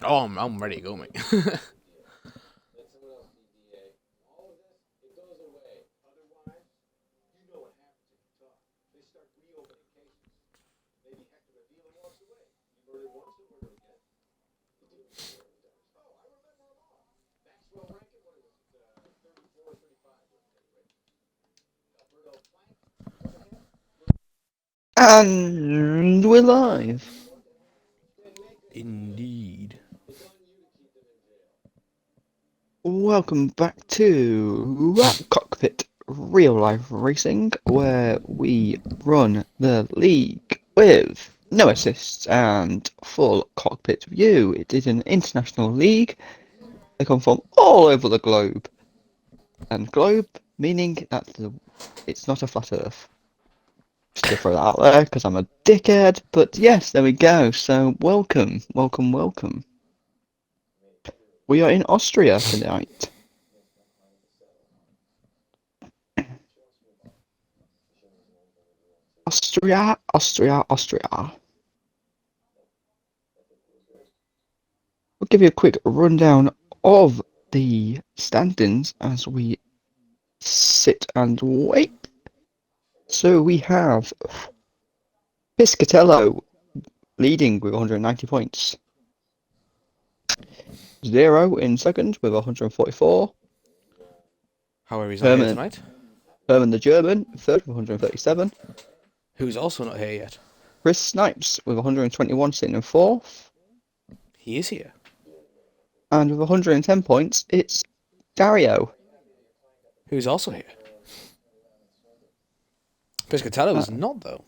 Oh, I'm ready to go, mate. And we're live. Indeed. Welcome back to Cockpit Real Life Racing, where we run the league with no assists and full cockpit view. It is an international league. They come from all over the globe. And globe meaning that it's not a flat earth. Just to throw that out there because I'm a dickhead. But yes, there we go. So welcome, welcome, welcome. We are in Austria tonight. Austria, Austria, Austria. We'll give you a quick rundown of the standings as we sit and wait. So we have Piscatello leading with 190 points. Zero in second with 144. However, he's not here Herman, tonight. Herman the German, third with 137. Who's also not here yet. Chris Snipes with 121 sitting in fourth. He is here. And with 110 points, it's Dario. Who's also here. Piscatello Uh, is not, though.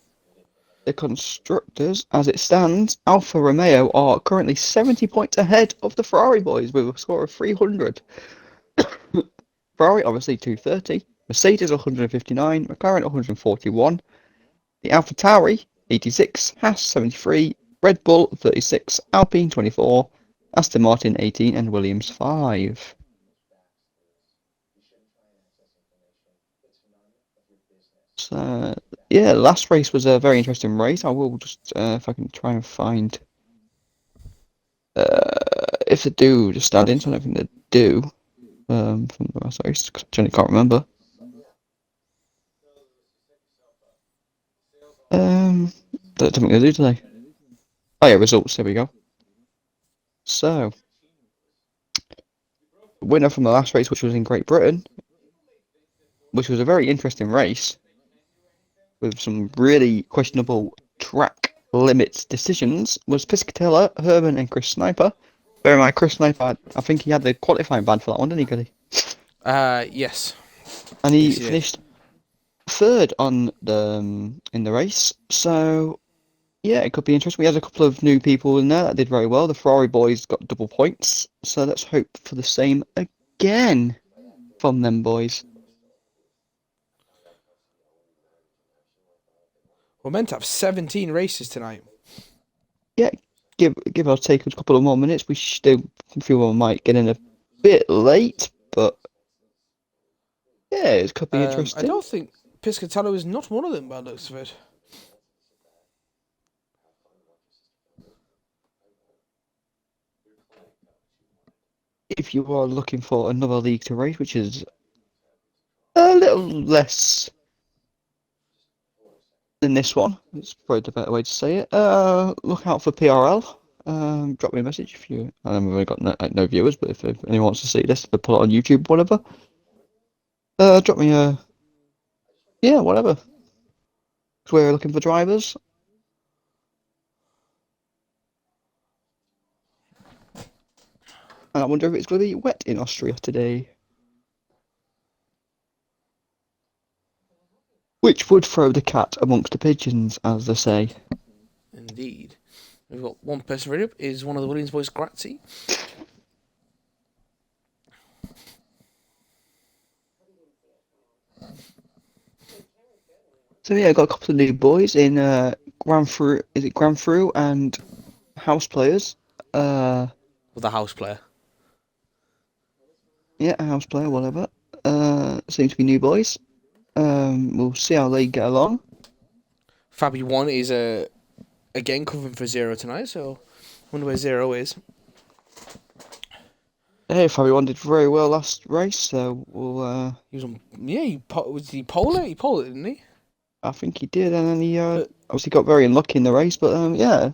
the constructors, as it stands, Alfa Romeo are currently 70 points ahead of the Ferrari boys with a score of 300. Ferrari obviously 230, Mercedes 159, McLaren 141, the AlphaTauri 86, Haas 73, Red Bull 36, Alpine 24, Aston Martin 18, and Williams 5. So yeah, last race was a very interesting race. I will just if I can try and find if they do just stand in, so I don't think they do from the last race. 'Cause I generally can't remember. Don't think they do today. Oh yeah, results. There we go. So, winner from the last race, which was in Great Britain, which was a very interesting race with some really questionable track limits decisions, was Piscatella, Herman, and Chris Sniper. Bear in mind, Chris Sniper, I think he had the qualifying ban for that one, didn't he, Goody? Yes. And he Yes, he did. finished third on the in the race. So yeah, it could be interesting. We had a couple of new people in there that did very well. The Ferrari boys got double points, so let's hope for the same again from them boys. We're meant to have 17 races tonight. Yeah, give or take a couple of more minutes. We still feel we might get in a bit late, but yeah, it could be I interesting. don't think Piscatello is not one of them by the looks of it. If you are looking for another league to race, which is a little less than this one, it's probably the better way to say it. Look out for PRL. Drop me a message if you. I know we've only got no viewers, but if anyone wants to see this, they put it on YouTube, whatever. Drop me a yeah, whatever. 'Cause we're looking for drivers, and I wonder if it's going to be wet in Austria today, which would throw the cat amongst the pigeons, as they say. Indeed. We've got one person ready up. Is one of the Williams boys, Grazzi. So yeah, I got a couple of new boys in Grand Fru. Is it Grand Fru and House Players? Uh, With the house player. yeah, a House Player, whatever. Seem to be new boys. We'll see how they get along. Fabi 1 is again covering for Zero tonight, so I wonder where Zero is. Hey, everyone did very well last race, so we'll, He was on. Yeah, was he pole it? He pole it, didn't he? I think he did, and then he But obviously got very unlucky in the race, but yeah,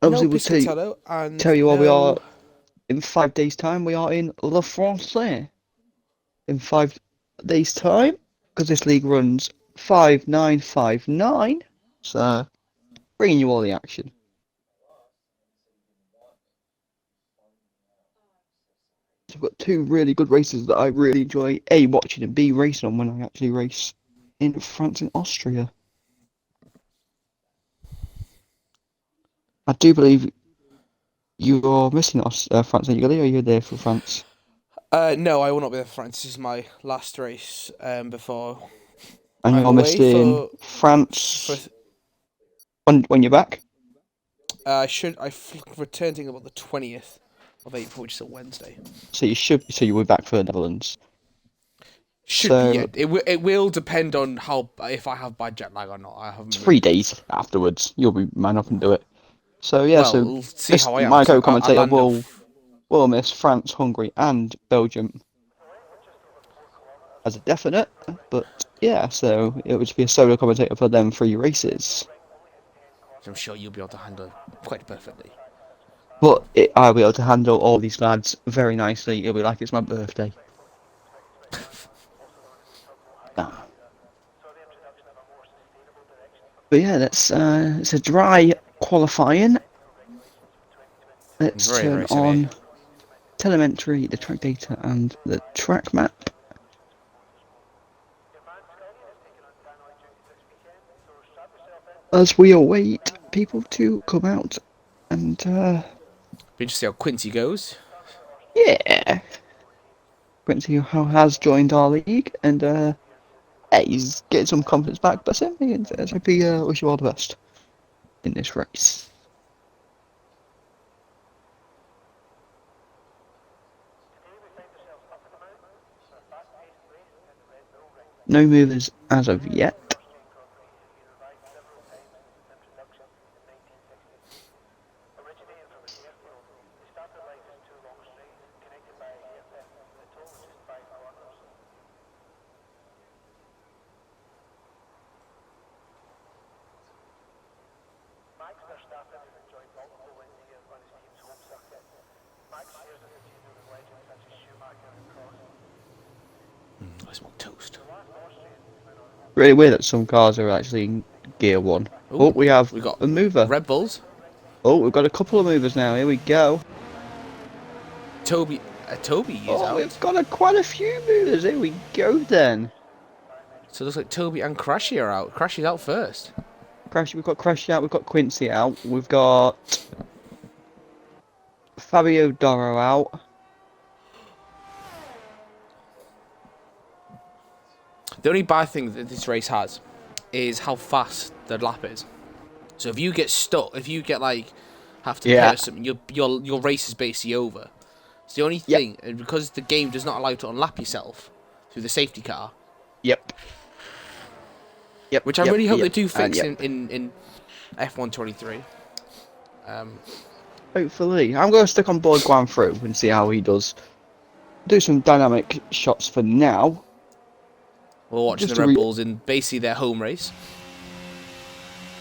no obviously we'll Piscatello tell and you all we are no. in 5 days' time. We are in Le Français in 5 days' time because this league runs 5959, so bringing you all the action. So we've got two really good races that I really enjoy A watching and B racing on when I actually race in France and Austria. I do believe you're missing France and Italy, or you're there for France? No, I will not be there for France. This is my last race. Before And I'm you're away missing for. France when you're back? I return to about the 20th of April, which is a Wednesday. So you'll be back for the Netherlands. Should be, yeah. So It will depend on how if I have bad jet lag or not. I it's haven't three really. days afterwards. You'll be man up and do it. So yeah, Well, so we'll see how I am my because I co-commentator land will miss France, Hungary, and Belgium as a definite. But yeah, so it would be a solo commentator for them 3 races. I'm sure you'll be able to handle it quite perfectly. But I'll be able to handle all these lads very nicely. It'll be like it's my birthday. Ah. But yeah, it's a dry qualifying. Let's Very, turn very severe. on telemetry, the track data, and the track map as we await people to come out and Be interesting to see how Quincy goes. yeah, Quincy has joined our league and yeah, he's getting some confidence back. But certainly, hope he wish you all the best in this race. No movers as of yet. I smell toast. Really weird that some cars are actually in gear 1. Oh, Oh, we have we got a mover. Red Bulls. Oh, we've got a couple of movers now. Here we go. Toby is Oh, we've out. got quite a few movers. Here we go then. So it looks like Toby and Crashy are out. Crashy's out first. We've got Crash out. We've got Quincy out. We've got Fabio Doro out. The only bad thing that this race has is how fast the lap is. So if you get stuck, if you get like have to pit Yeah. or something, your race is basically over. It's the only Yep. thing, and because the game does not allow you to unlap yourself through the safety car, Yep. Yep. which I Yep. really hope they Yep. do And fix yep. in F123. Hopefully, I'm going to stick on board Guan through and see how he does. Do some dynamic shots for now. We're watching Just the to Red re. Bulls in basically their home race.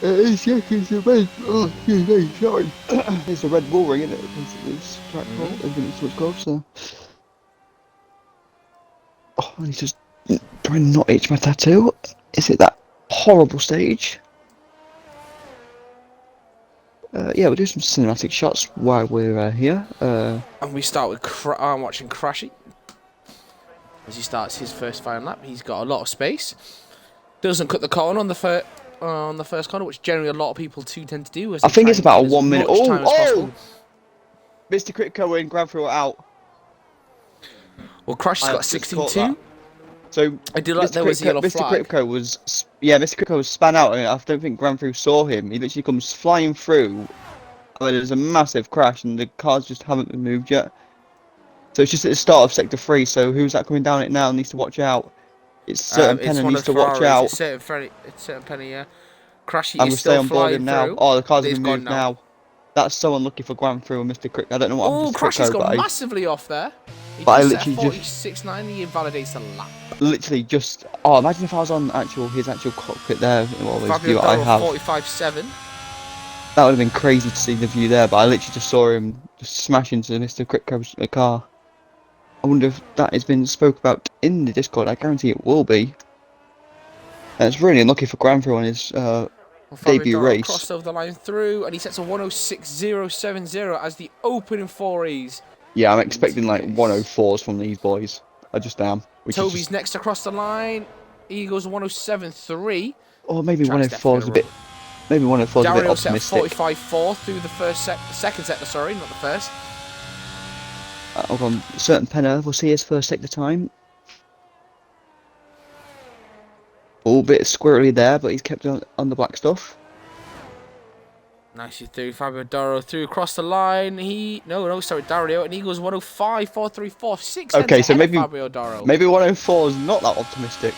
It's the red. Oh, excuse me, sorry. It's a Red Bull ring, isn't it? It's track called. I think it's what it's called. So. Oh, I need to try and not itch my tattoo. Is it that horrible stage? Yeah, we'll do some cinematic shots while we're here. And we start with I'm watching Crashy as he starts his first final lap. He's got a lot of space. Doesn't cut the corner on the first corner, which generally a lot of people tend to do, as I they think try it's and about gain a as 1 minute. much time as possible. Mr. Critico and Grand Through out. Well, Crashy's got I just caught that. 16-2. So I did like there was a yellow Mr. flag. Critico was Mr. Critico was span out, and I don't think Grand Through saw him. He literally comes flying through, and there's a massive crash, and the cars just haven't been moved yet. So it's just at the start of Sector 3. So who's that coming down it now? Needs to watch out. It's certain It's Penna one needs of the to watch Ferraris. out. It's certain Penny. Yeah. Crashy I'm is gonna stay still on board flying him now. through. Oh, the cars have They've been gone moved now. now. That's so unlucky for Grand Through and Mr. Crick. I don't know what Oh, Mr. Crashy's Cricko, gone massively off there. He but I just set a literally just 46.9. He invalidates the lap. literally just. Oh, imagine if I was on his actual cockpit there. Well, his Fabio view I Doro have. 45.7. That would have been crazy to see the view there, but I literally just saw him just smash into Mr. Cricko's car. I wonder if that has been spoke about in the Discord. I guarantee it will be. And it's really unlucky for Grand Through on his debut race. Crossed over the line through, and he sets a 106.070 as the opening 4Es. Yeah, I'm expecting like 104s from these boys. I just am. Toby's next across the line. He goes 107.3. Or maybe 104 is a bit. Maybe 104 is a bit Dario set a optimistic. 45.4 through the second sector. Sorry, not the first. Hold on, certain Penner. We'll see his first sector time. All bit squirrely there, but he's kept on the black stuff. Nicely through Fabio Doro through across the line. Sorry, Dario, and he goes 105.434. 6 Okay, so maybe Fabio Doro. Maybe 104 is not that optimistic.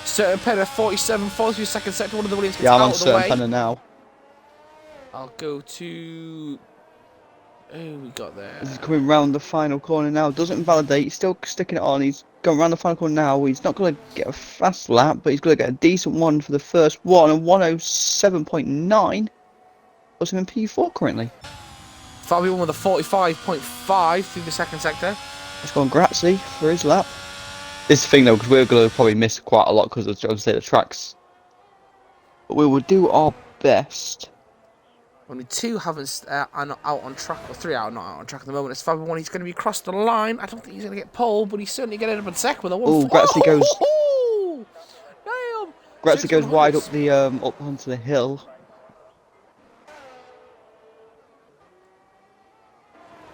Certain Penner 47.4 through second sector. One of the Williams gets Yeah, I'm out on of the way. certain Penner now. I'll go to. Who we got there? He's coming round the final corner now. Doesn't invalidate. He's still sticking it on. He's going round the final corner now. He's not going to get a fast lap, but he's going to get a decent one for the first one. And 107.9 puts him in P4 currently. Fabio with a 45.5 through the second sector. Let's go on Grazzi for his lap. This is the thing though, because we're going to probably miss quite a lot because of the tracks. But we will do our best. Only two haven't are not out on track, or three are not out on track at the moment. It's Fabio one. He's going to be across the line. I don't think he's going to get pole, but he's certainly getting up in second with a 1. Oh, Grazzi goes. Damn! Grazzi goes wide up the up onto the hill.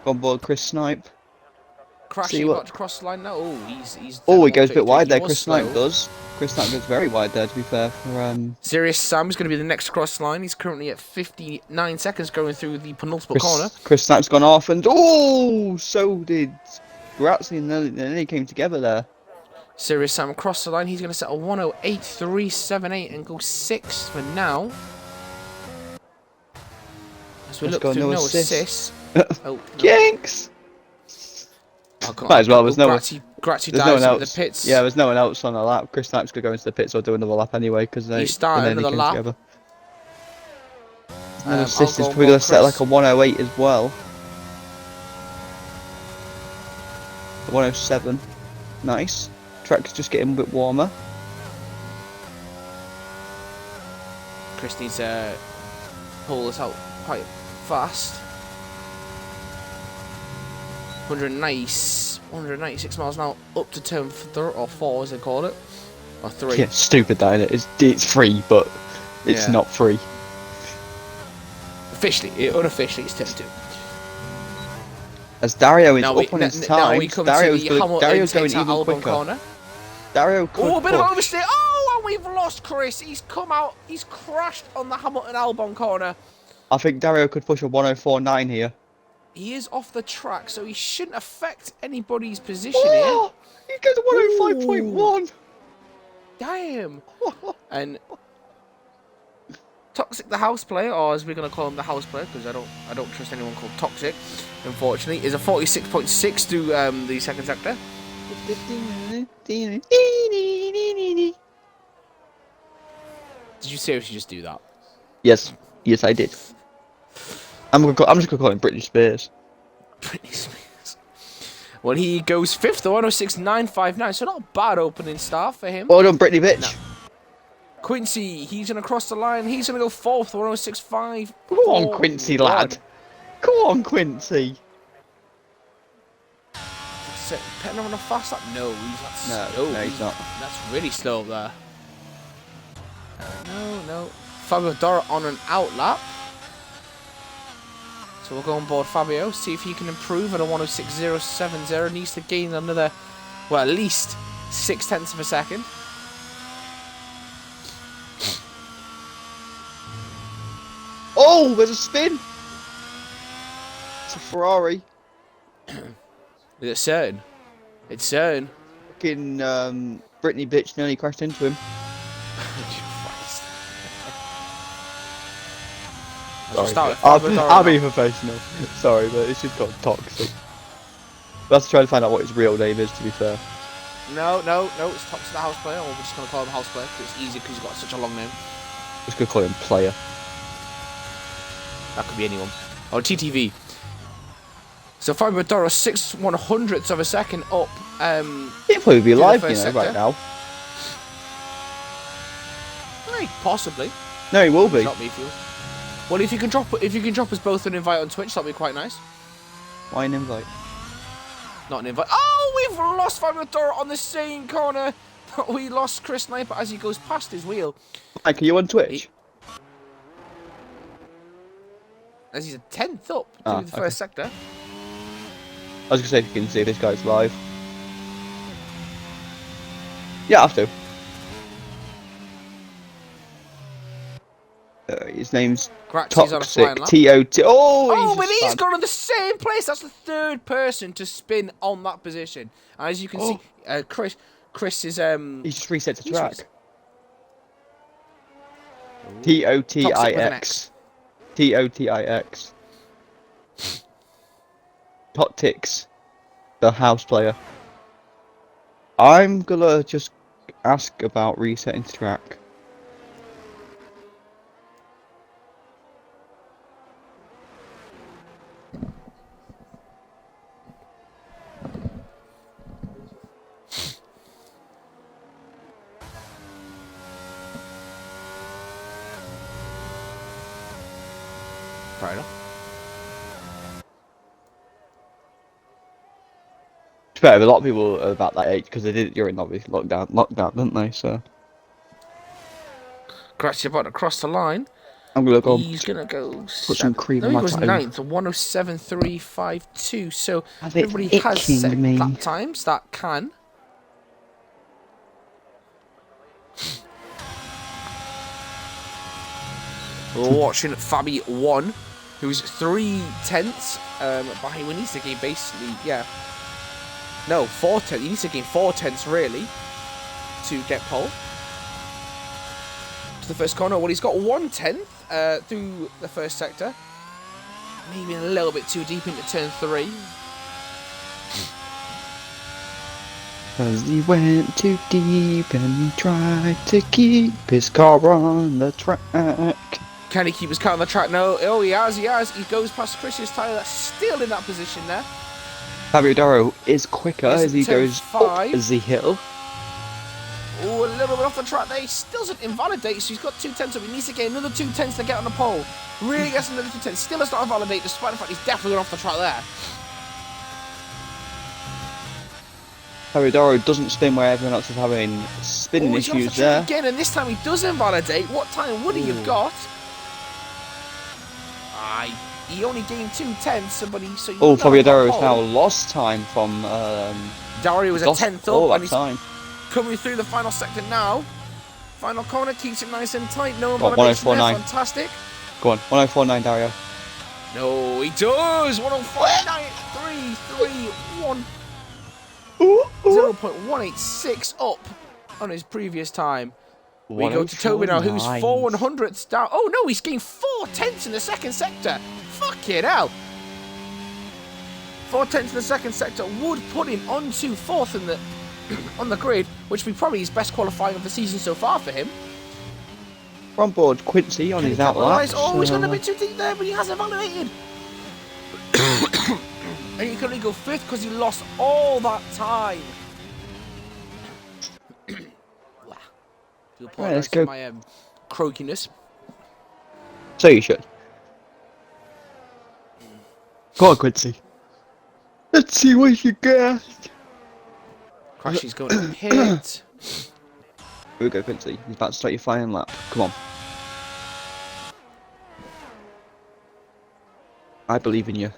Go on board, Chris Snipe. Crashing about to cross the line now. Oh, he's. Oh, he goes a bit wide there. Chris Snipe does. Chris Snipe goes very wide there. To be fair, for Serious Sam is going to be the next cross line. He's currently at 59 seconds going through the penultimate corner. Chris Snipe's gone off, and oh, so did Grazzi, and then they came together there. Serious Sam across the line. He's going to set a 108.378 and go 6th for now. As we look through no assist. Oh, Yanks! Might as well. There's no one. Grazzi dives into the pits. Yeah, there's no one else on the lap. Chris Snipe's gonna go into the pits or do another lap anyway because they started another lap. Together. And assist is probably gonna set like a 108 as well. 107. Nice. Track's just getting a bit warmer. Chris needs to pull this out quite fast. 196 miles an hour up to turn 3 or 4 as they call it, or 3. Yeah, stupid that isn't it? It's free, but it's not free. Unofficially, it's turn 2. As Dario is up on his time, Dario's going even quicker. Corner. Dario could a bit of oversteer. Oh, and we've lost Chris. He's come out. He's crashed on the Hamilton Albon corner. I think Dario could push a 104.9 here. He is off the track, so he shouldn't affect anybody's position here. He goes to 105.1. Damn. And Toxic, the house player, or as we're gonna call him, the house player, because I don't trust anyone called Toxic. Unfortunately, is a 46.6 through the second sector. Did you seriously just do that? Yes, I did. I'm just gonna call him Britney Spears. Britney Spears. Well, he goes 5th, the 106.959, so not a bad opening start for him. Well done, Britney, bitch. No. Quincy, he's gonna cross the line. He's gonna go 4th, the 106.5. Come on, Quincy, lad. Come on, Quincy. Petting on a fast lap? No, he's not slow. No, he's not. That's really slow up there. No. Fabio Doro on an out lap. So we'll go on board Fabio, see if he can improve at a 106.070. Needs to gain another, well, at least 0.6 of a second. Oh, there's a spin. It's a Ferrari. Is it certain? It's certain. Fucking Britney bitch nearly crashed into him. Sorry. Start with I'll be professional. Sorry, but it's just got toxic. Let's try to find out what his real name is, to be fair. No, it's Toxic the House Player, or we're just going to call him House Player, because it's easy because he's got such a long name. Just gonna call him Player. That could be anyone. Oh, TTV. So Fabio Doro 6/100ths of a second up. He'll probably be live, you know, sector. right now. Hey, possibly. No, he will be. Drop me if you. Well, if you can drop us both an invite on Twitch, that'd be quite nice. Why an invite? Not an invite. Oh, we've lost Fabio Doro on the same corner. We lost Chris Sniper as he goes past his wheel. Mike, are you on Twitch? As he's a 10th up through the first sector. I was gonna say if you can see this guy's live. Yeah, I have to. His name's Toxic. T-O-T. Oh, but he's gone on the same place. That's the third person to spin on that position. And as you can see, Chris is He just reset the track. T-O-T-I-X. T-O-T-I-X. Toxic, the house player. I'm gonna just ask about resetting the track. Fair enough. It's better, a lot of people are about that age because they did it during obviously lockdown, didn't they? So. Grat's about to cross the line. I'm gonna go. He's gonna go. Put some cream no, on he my goes toe. 9th, 107.352. So everybody it's has set itching me. lap times that can. We're watching Fabi 1, who's 3/10 behind. He needs to gain basically, no, 4/10. He needs to gain 4/10 really to get pole to the first corner. Well, he's got 1/10 through the first sector. Maybe a little bit too deep into turn 3. Cause he went too deep and tried to keep his car on the track. Can he keep his car on the track? No. Oh, he has. He goes past Chris's tyre. That's still in that position there. Fabio Doro is quicker as he goes up the hill. Oh, a little bit off the track there. He still doesn't invalidate, so he's got 2/10, so he needs to get another 2/10 to get on the pole. Really gets another 2/10. Still does not invalidate, despite the fact he's definitely gone off the track there. Fabio Doro doesn't spin where everyone else is having spinning issues there. Again, and this time he does invalidate. What time would he have got? He only gained 2/10, but he. So Fabio Doro has now lost time from. Dario was a 10th up, and he's time. coming through the final sector now. Final corner keeps it nice and tight. No invalidation there. Fantastic. Go on, 1049 Dario. No, he does. 1049, 3, 3, 1. 0.186 up on his previous time. We go to Toby now, who's 4/100ths down. Oh no, he's gained 4/10 in the second sector. Fucking hell. 4/10 in the second sector would put him onto 4th in the on the grid, which would be probably his best qualifying of the season so far for him. Front board Quincy on his outlap. Oh, he's going a bit too deep there, but he hasn't validated. And he can only go 5th because he lost all that time. Right, let's go. My croakiness. So you should. Go on, Quincy. Let's see what you got. Crashy's going to hit. Here we go, Quincy. He's about to start your flying lap. Come on. I believe in you.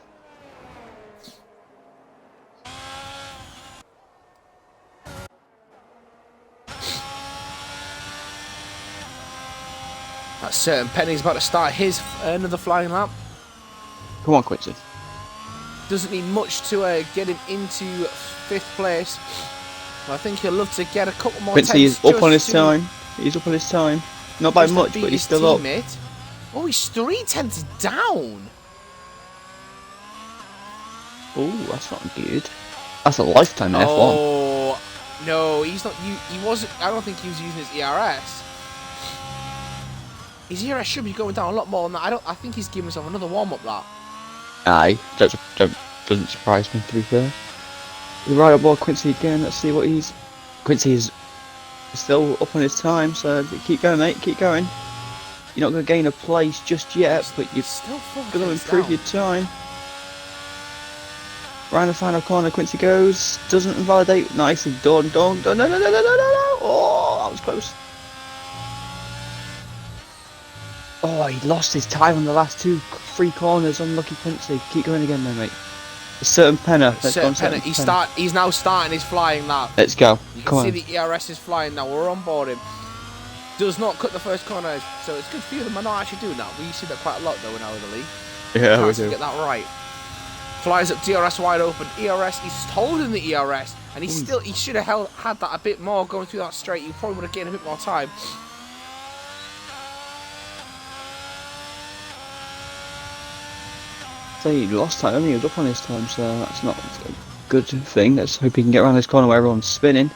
That's certain. Penny's about to start his another flying lap. Come on, Quincy. Doesn't need much to get him into 5th place. I think he'll love to get a couple more. Quincy is up on his time. He's up on his time. Not by much, but he's still up. Oh, he's 3/10 down. Oh, that's not good. That's a lifetime in F1. Oh, no, he's not. He wasn't. I don't think he was using his ERS. His ERS should be going down a lot more than that. I think he's giving himself another warm-up lap. Aye, doesn't surprise me, to be fair. The right up board Quincy again. Let's see what he's. Quincy is still up on his time, so keep going, mate. Keep going. You're not going to gain a place just yet, but you're still going to improve your time. Round the final corner, Quincy goes. Doesn't invalidate. Nicely done. No. Oh, that was close. Oh, he lost his time on the last three corners. Unlucky Quincy. Keep going again, then, mate. A certain penner. He's now starting his flying lap. Let's go. You Come can on. see the ERS is flying now. We're on board him. Does not cut the first corner, so it's good for you. Them are not actually doing that. We see that quite a lot though in our league. Yeah, we do. Get that right. Flies up DRS wide open. ERS. He's holding the ERS, and he's still. He should have had that a bit more going through that straight. He probably would have gained a bit more time. So he lost time, he was up on his time, so that's not a good thing. Let's hope he can get around this corner where everyone's spinning.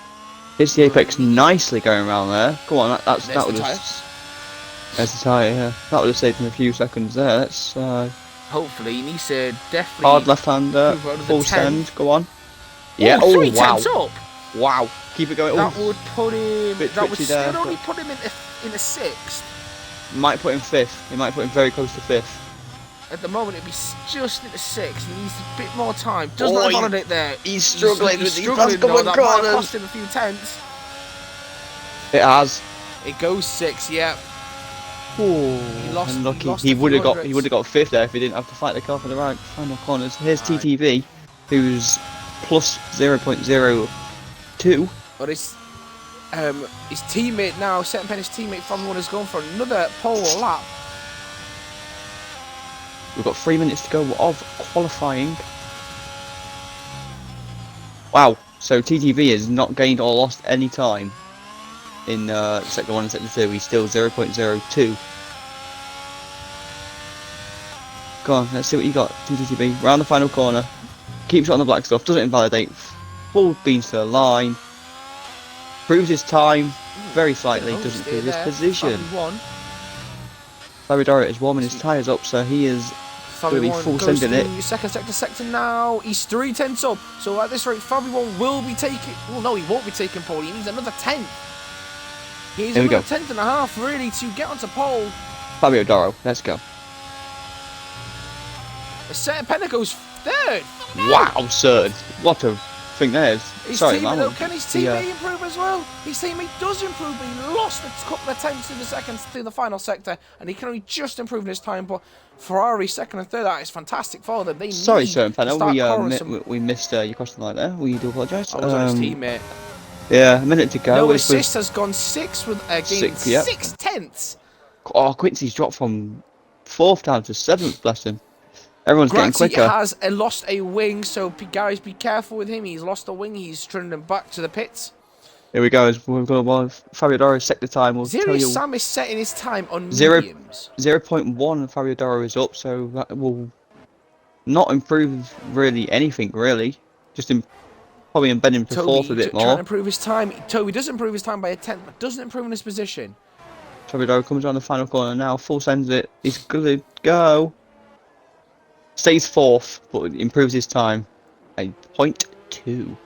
Here's the apex nicely going around there. Go on, that would have. There's the tyre, yeah. That would have saved him a few seconds there. Let's hopefully he needs to definitely hard left-hander, full send, go on. Yeah, oh, oh wow. Up. Wow. Keep it going. That would put him that would still there, only put him in a sixth. Might put him fifth. He might put him very close to fifth. At the moment, it'd be just into sixth. He needs a bit more time. Does not validate there. He's struggling with these last couple of that corners. might cost him a few tenths. It has. It goes six. Yeah. Oh, unlucky. He would have got fifth there if he didn't have to fight the car for the right final corners. Here's TTV, who's plus 0.02. But his teammate now, Setting Penny's teammate from one, has gone for another pole lap. We've got 3 minutes to go of qualifying. Wow, so TTV has not gained or lost any time in sector 1 and sector 2. He's still 0.02. Go on, let's see what you got, TTV. Round the final corner. Keeps it on the black stuff, doesn't invalidate. Full beans to the line. Proves his time very slightly, doesn't prove his position. Fabio is warming his tyres up, so he is going to be full sending it. Second sector now. He's 3/10 up. So at this rate, Fabio will be taking. Well, no, he won't be taking pole. He needs another 10th. He needs another 10th and a half, really, to get onto pole. Fabio Doro, let's go. Set Penna goes third. Wow, third. What a thing there is. Sorry, man. Can his teammate improve as well? His teammate does improve, but he lost a couple of tenths through the seconds through the final sector, and he can only just improve in his time. But Ferrari second and third, that is fantastic for them. Sorry, sir, Penna, we missed your question like there. We do apologise. I was on his teammate. Yeah, a minute to go. No assist has gone six with again 6 tenths. Oh, Quincy's dropped from 4th down to 7th. Bless him. Everyone's getting quicker. He has lost a wing, so guys, be careful with him. He's lost a wing. He's trundling back to the pits. Here we go. We've got Fabio Doro's sector time. We'll tell you. Sam is setting his time on mediums. 0.1 Fabio Doro is up, so that will not improve really anything, really. Just probably embed him to 4th a bit more. Trying to improve his time. Toby does improve his time by a 10th, but doesn't improve in his position. Fabio Doro comes around the final corner now. Full sends it. He's good to go. Stays 4th, but improves his time. A 0.2.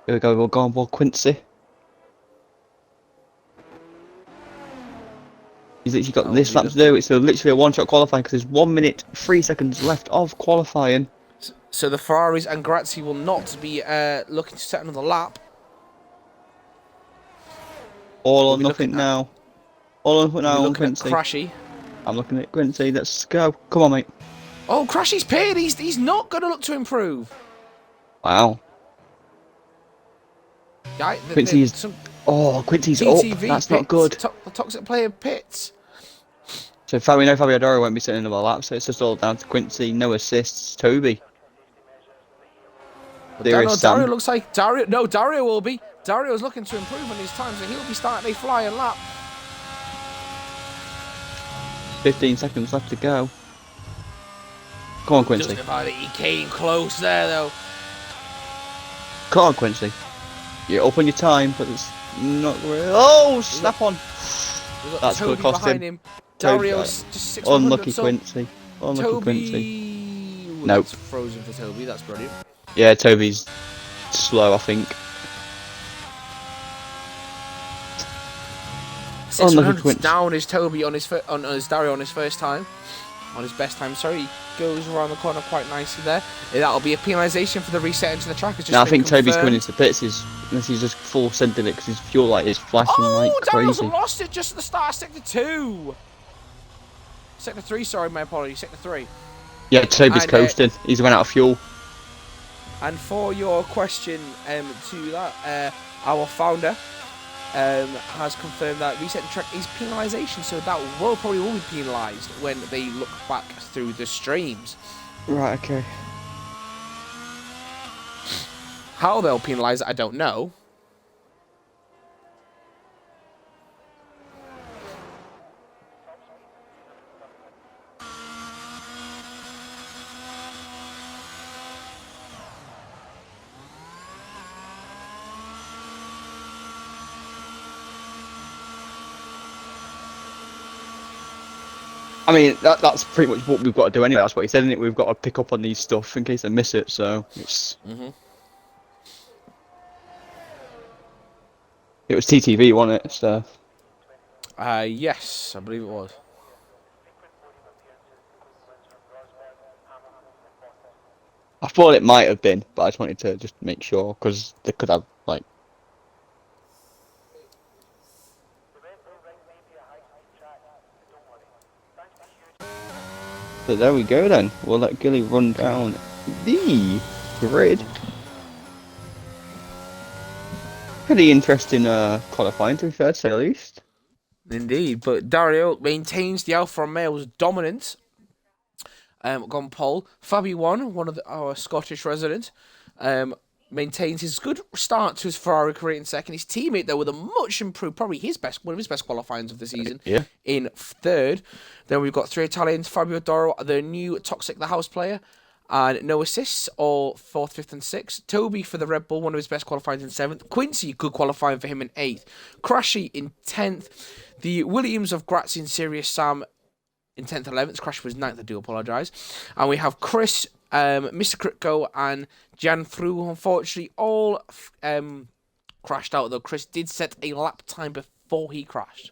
Here we go, we'll go on board Quincy. He's literally got this lap to do. It's literally a one-shot qualifying because there's 1 minute, 3 seconds left of qualifying. So the Ferraris and Grazzi will not be looking to set another lap. All or nothing now. All or nothing now on Quincy. Crashy. I'm looking at Quincy. Let's go. Come on, mate. Oh, Crashy's paid. He's not going to look to improve. Wow. Yeah, Quincy's TTV up. That's not good. The toxic player pits. So we know Fabio Doro won't be sitting another lap, so it's just all down to Quincy. No assists. Toby. Dario looks like Dario. No, Dario will be. Dario's looking to improve on his time, so he'll be starting a flying lap. 15 seconds left to go. Come on, Quincy. Doesn't look like he came close there though. Come on, Quincy. You're up on your time, but it's not really. Oh, snap on. We've got That's going Toby to cost behind him. him. Dario's just 6 Unlucky so Quincy. Unlucky Quincy. Toby. Ooh, Nope. That's frozen for Toby. That's brilliant. Yeah, Toby's slow, I think. 600 down is Toby on his Dario on his first time, on his best time. Sorry, he goes around the corner quite nicely there. That'll be a penalisation for the reset into the track. It's just Now I think confirmed. Toby's coming into pits. Unless he's just full sending it because his fuel light is flashing like Dario's crazy. lost it just at the start of sector 2. Sector 3, sorry, my apologies. Sector 3. Yeah, Toby's coasting. He's run out of fuel. And for your question to that, our founder has confirmed that reset the track is penalisation, so that probably will be penalised when they look back through the streams. Right, okay. How they'll penalise it, I don't know. I mean, that's pretty much what we've got to do anyway. That's what he said, isn't it? We've got to pick up on these stuff in case they miss it, so it's... It was TTV, wasn't it? So... Yes, I believe it was. I thought it might have been, but I just wanted to just make sure, because they could have, like... So there we go then. We'll let Gilly run down the grid. Pretty interesting qualifying, to be fair, to say the least. Indeed, but Dario maintains the Alfa Romeo's dominance. Gone pole. Fabi one of our Scottish residents, maintains his good start to his Ferrari career in second. His teammate, though, with a much improved, probably one of his best qualifyings of the season, in third. Then we've got 3 Italians, Fabio Doro, the new Toxic the House player, and no assists, all 4th, 5th, and 6th. Toby for the Red Bull, one of his best qualifyings in 7th. Quincy, good qualifying for him in 8th. Crashy in 10th. The Williams of Grazzi and Sirius Sam in 10th, 11th. Crash was 9th, I do apologise. And we have Chris, Mr. Critco, and Jan Fru, unfortunately, all crashed out, though Chris did set a lap time before he crashed.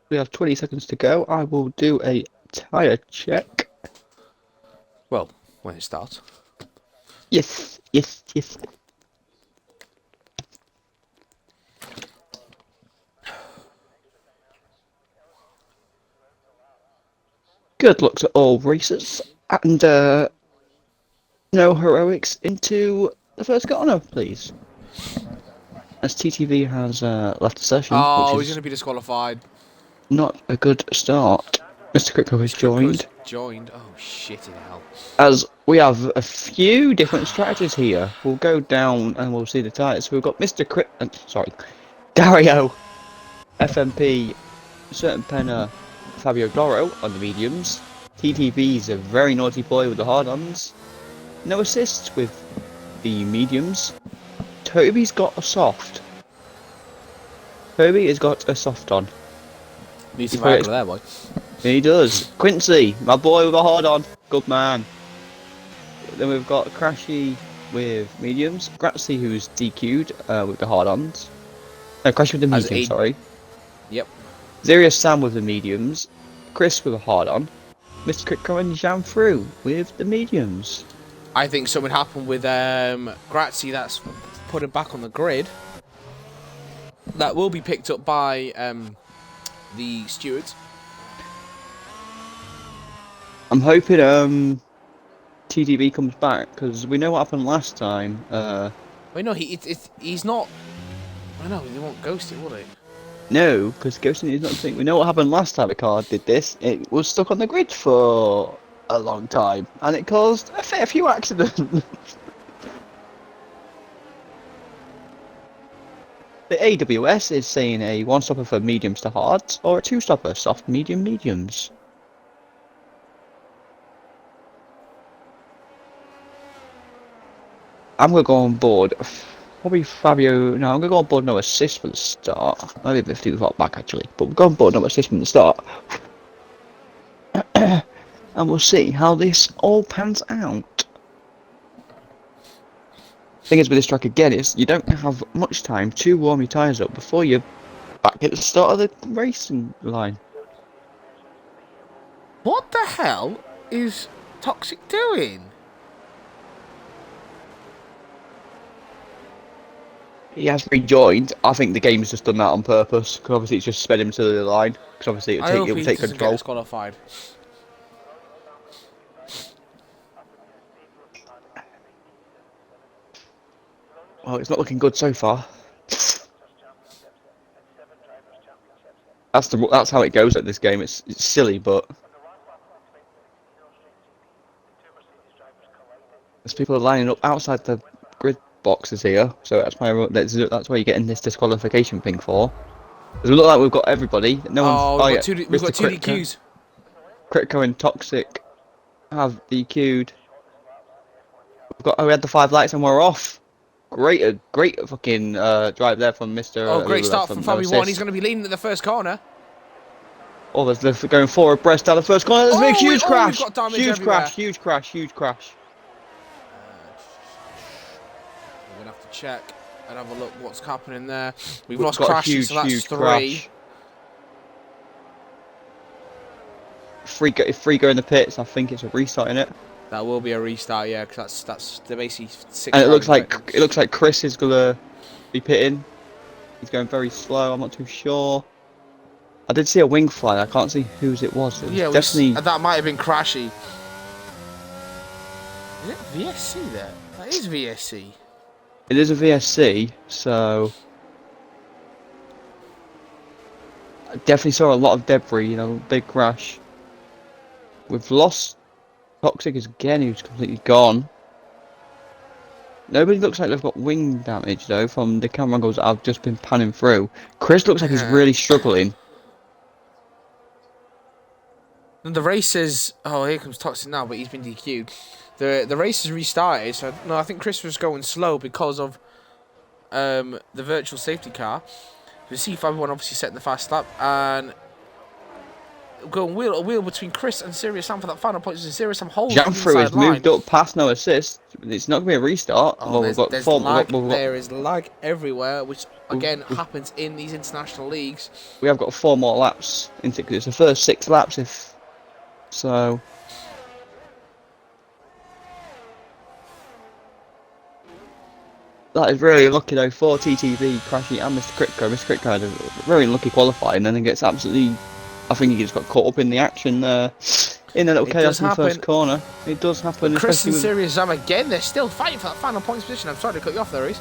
We have 20 seconds to go. I will do a tyre check. Well, when it starts. Yes, yes, yes. Good luck to all racers. And no heroics into the first corner, please. As TTV has left the session, which Oh, he's going is to be disqualified. not a good start. Mr. Crypto has Mr. Kripko's joined. joined. Oh, shit in hell. As we have a few different strategies here. We'll go down and we'll see the tyres. We've got Mr. sorry, Dario, FMP, Certain Penna, Fabio Doro on the mediums. TTV's a very naughty boy with the hard-ons. No assists with the mediums. Toby's got a soft. Toby has got a soft on. Needs some Viagra there, boy. He does. Quincy, my boy with a hard-on. Good man. Then we've got Crashy with mediums. Gratsy, who's DQ'd with the hard-ons. No, Crashy with the mediums, sorry. Yep. Zerius Sam with the mediums. Chris with a hard-on. Mr. Critco and Jam through with the mediums. I think something happened with Grazie that's put him back on the grid. That will be picked up by the stewards. I'm hoping TDB comes back, because we know what happened last time. Wait, no, he's not. I know, he won't ghost it, will he? No, because ghosting is not a thing. We know what happened last time a car did this. It was stuck on the grid for a long time, and it caused a fair few accidents. The AWS is saying a one-stopper for mediums to hards, or a two-stopper, soft, medium, mediums. I'm going to go on board. Probably Fabio. No, I'm going to go on board no assist for the start. Maybe 50 watt back actually. But we'll go on board no assist from the start. And we'll see how this all pans out. Thing is with this track again is you don't have much time to warm your tyres up before you're back at the start of the racing line. What the hell is Toxic doing? He has rejoined. I think the game's just done that on purpose, because obviously it's just sped him to the line. Because obviously I hope it will he take doesn't control. get disqualified. Well, it's not looking good so far. That's how it goes at this game. It's silly, but as people are lining up outside the grid boxes here, so that's why that's why you're getting this disqualification ping for. Because we look like we've got everybody. No one's. We've got two DQs. Critco and Toxic have DQ'd. We had the 5 lights and we're off. Great fucking drive there from Mr. Oh, great start from Fabio No 1. He's going to be leading at the first corner. Oh, they're going forward, breast down the first corner. There's a big huge crash. We've got damage Huge everywhere. crash. Huge crash. Huge crash. We're going to have to check and have a look what's happening there. We've We've lost got a Crashy, huge, so that's huge 3. crash. Free go in the pits. I think it's a restart in it. That will be a restart, yeah, because that's the basically 6. And it looks like Chris is gonna be pitting. He's going very slow. I'm not too sure. I did see a wing fly. I can't see whose it was. It was yeah, definitely. That might have been Crashy. Is it VSC there? That is VSC. It is a VSC, so I definitely saw a lot of debris. You know, big crash. We've lost Toxic again. Who's completely gone. Nobody looks like they've got wing damage though from the camera angles that I've just been panning through. Chris looks like he's really struggling. And the races. Oh, here comes Toxic now, but he's been DQ'd. The race has restarted. So no, I think Chris was going slow because of the virtual safety car. You see Fabio 1 obviously setting the fast lap, and going wheel to wheel between Chris and Serious Sam for that final point. Serious Sam holds the Janfru has inside line. moved up past no assist. It's not going to be a restart. Oh, Well, we've got there's four. lag. We've got, There is lag everywhere, which again we've- happens in these international leagues. we have got 4 more laps into it. 'Cause it's the first 6 laps. If so. That is really unlucky though for TTV crashing and Mr. Critco. Mr. Critco had a very unlucky qualifying and then gets absolutely. I think he just got caught up in the action there. In a little chaos in the first corner. It does happen. Chris and with... Serious Sam again, they're still fighting for that final points position. I'm sorry to cut you off there, Reese.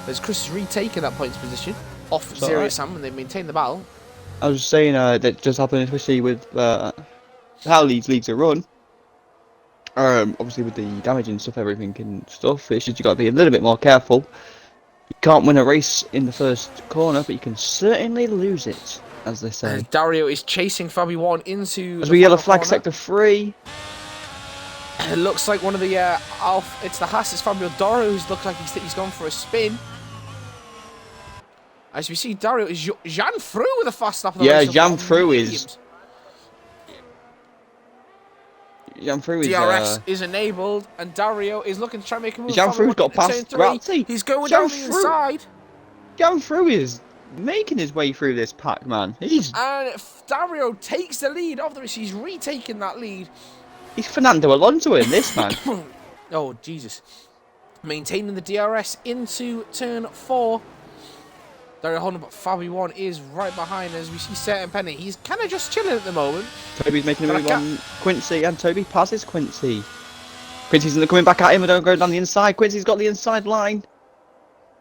As Chris is retaking that points position off Serious Sam and they maintain the battle. I was just saying that just happened especially with how these leagues are run. Obviously with the damage and stuff, everything and stuff, it's just you got to be a little bit more careful. You can't win a race in the first corner, but you can certainly lose it, as they say. Dario is chasing Fabi1 into. As we yellow flag sector 3. It looks like one of the it's the Haas, it's Fabio Doro, who's looks like he's gone for a spin. As we see, Dario is Jan Fru with a fast stop. Yeah, Jan Fru is. DRS is enabled, and Dario is looking to try and make a move. Jan Fru's got past Grazzi. He's going down the inside. Jan Fru is making his way through this pack, man. And Dario takes the lead of the race. He's retaking that lead. He's Fernando Alonso in this, man. Oh, Jesus. Maintaining the DRS into turn 4. Dario holding, but Fabi1 is right behind as we see Certain Penny. He's kind of just chilling at the moment. Toby's making a move on Quincy, and Toby passes Quincy. Quincy's coming back at him and don't go down the inside. Quincy's got the inside line.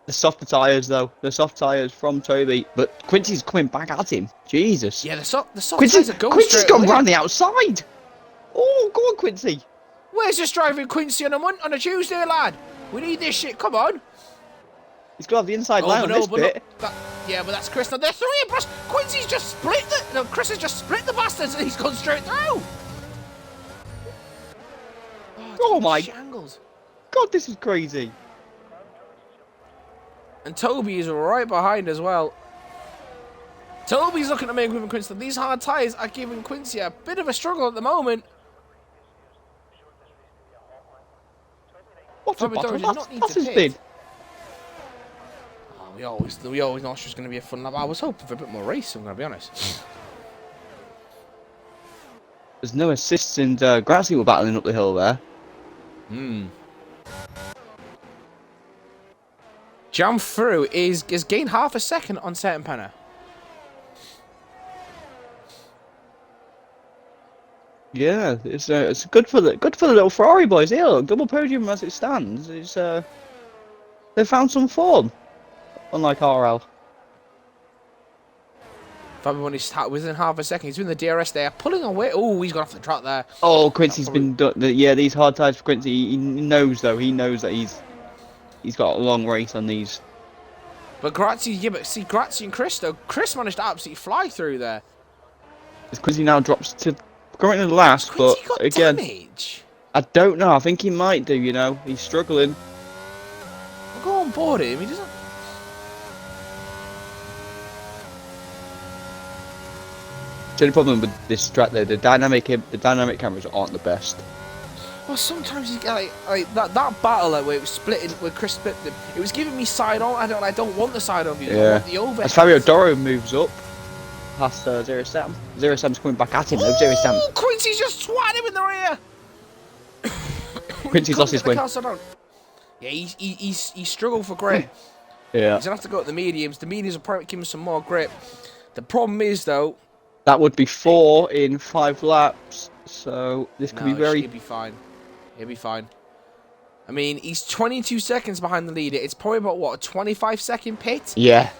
The softer tyres, though. The soft tyres from Toby. But Quincy's coming back at him. Jesus. Yeah, the soft tyres are going Quincy's straight gone away. round the outside. Oh, go on, Quincy. Where's this driving Quincy on a Tuesday, lad? We need this shit. Come on. He's got to have the inside line on this bit. Yeah, but that's Chris. Now they're 3 abreast. Quincy's just split the. No, Chris has just split the bastards, and he's gone straight through. Oh my angles. God, this is crazy. And Toby is right behind as well. Toby's looking to make a move with Quincy. These hard tyres are giving Quincy a bit of a struggle at the moment. What a battle that has been. We always know it's just going to be a fun lap. I was hoping for a bit more race, I'm going to be honest. There's no assists, and Grazzi were battling up the hill there. Jump through has gained half a second on Certain Penna. Yeah, it's good for the little Ferrari boys here. Look, double podium as it stands. It's they found some form, unlike RL. Fabi1 is within half a second. He's doing the DRS there, pulling away. Oh, he's gone off the track there. Oh, Quincy's been done. Yeah, these hard tyres for Quincy. He knows though. He knows that he's got a long race on these. But Grazzi, yeah, but see Grazzi and Chris though. Chris managed to absolutely fly through there. As Quincy now drops to currently last, but got again, damage? I don't know. I think he might do. You know, he's struggling. I'll go on board him. He doesn't. The only problem with this track there, the dynamic cameras aren't the best. Well, sometimes you get like that battle like, where it was splitting, where Chris split them. It was giving me side on. I don't want the side on view. Yeah. I want the overhead. As Fabio Doro moves up past Zero Sam. Zero Sam's coming back at him though. Zero Sam. Quincy's just swatted him in the rear. Quincy's lost his way. Yeah, he struggled for grip. Yeah. He's gonna have to go at the mediums. The mediums will probably give him some more grip. The problem is though. That would be 4 in 5 laps. So this could be very. He'll be fine. He'll be fine. I mean, he's 22 seconds behind the leader. It's probably about what, a 25-second pit. Yeah.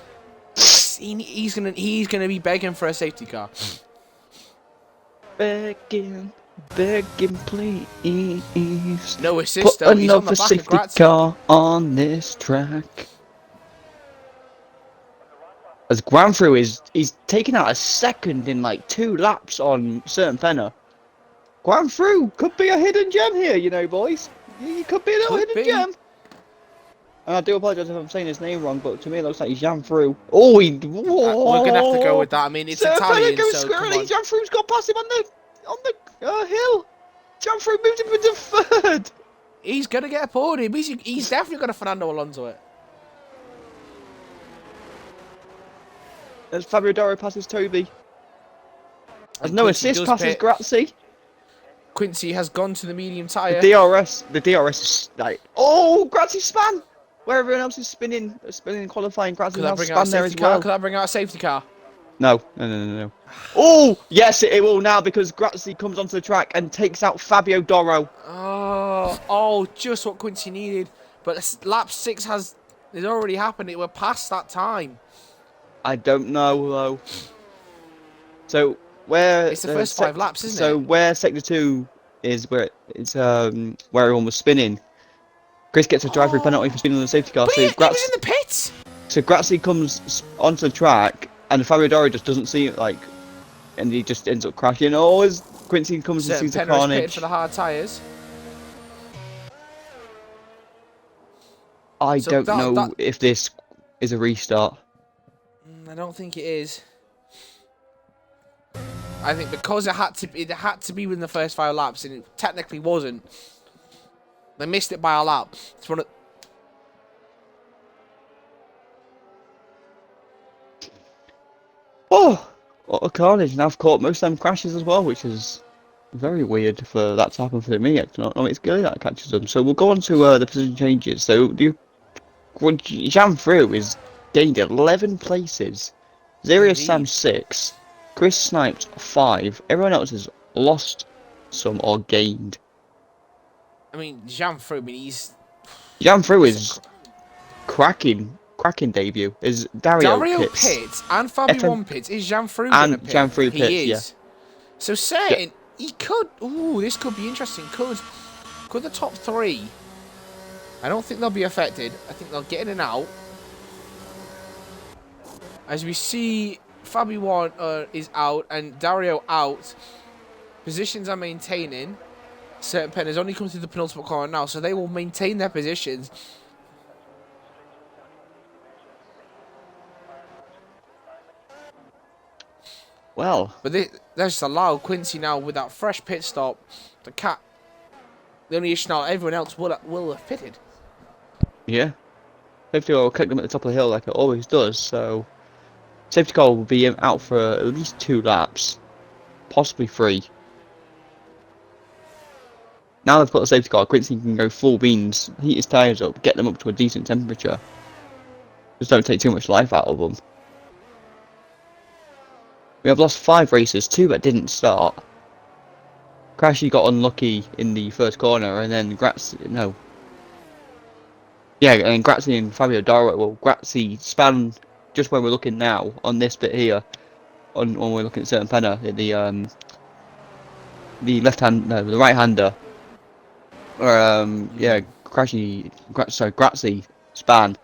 He's gonna be begging for a safety car. Begging, please. No assist Put though. He's on another the back safety of car on this track. As Granfru he's taken out a second in like 2 laps on Certain Penna. Granfru could be a hidden gem here, you know, boys. He could be a little hidden gem. And I do apologise if I'm saying his name wrong, but to me it looks like he's jammed through. Oh, he... We're gonna have to go Whoa! with that. I mean, it's Serpent Italian, goes so come squirrely. on. Jammed through's got past him on the hill. Jammed through moved him into third. He's gonna get a podium. He's definitely gonna Fernando Alonso it. As Fabio Doro passes Toby. As And no Quincy assist does passes pit. Grazzi. Quincy has gone to the medium The tyre. DRS is like, oh, Grazzi span. Where everyone else is spinning qualifying, Grazzi Could now that bring out a span there safety as car? well. Could that bring out a safety car? No. Oh, yes, it will now because Grazzi comes onto the track and takes out Fabio Doro. Oh, just what Quincy needed. But lap 6 has already happened. We're past that time. I don't know though. So where It's the first 5 laps, isn't so it? where sector 2 is where it's where everyone was spinning. Chris gets a drive-through penalty for spinning on the safety car. But So he was in the pits. Grazzi comes onto the track and Fabio Doro just doesn't see it, like, and he just ends up crashing. Oh, as Quincy comes and sees the Penrose pitted carnage. for the hard tyres. I So don't know if this is a restart. I don't think it is. I think because it had to be within the first 5 laps, and it technically wasn't. They missed it by a lap. It's one of... Oh, what a carnage! And I've caught most of them crashes as well, which is very weird for that to happen for me. It's Gilly that catches them. So we'll go on to the position changes. So Jam through is gained 11 places. Zerius Sam 6, Chris Snipes 5. Everyone else has lost some or gained. I mean, Jam through. I mean, he's... Jam through is cracking debut. Is Dario Pitts and Fabi1 Pitts. Is Jam through and Jam through Pitts? He is. Yeah. So certain he could. Ooh, this could be interesting. Could the top 3? I don't think they'll be affected. I think they'll get in and out. As we see, Fabi1 is out and Dario out. Positions are maintaining. Certain Pen has only come through the penultimate corner now, so they will maintain their positions. Well, but they just allow Quincy now with that fresh pit stop. The only issue now, everyone else will have pitted. yeah. Safety car will kick them at the top of the hill like it always does. So safety car will be out for at least 2 laps, possibly 3. Now they've got the safety car, Quincy can go full beans, heat his tyres up, get them up to a decent temperature. Just don't take too much life out of them. We have lost 5 races, 2 that didn't start. Crashy got unlucky in the first corner, and then Grazzi and Fabio Doro. Well, Grazzi span just where we're looking now on this bit here, when we're looking at certain penna, the right hander. Grazzi span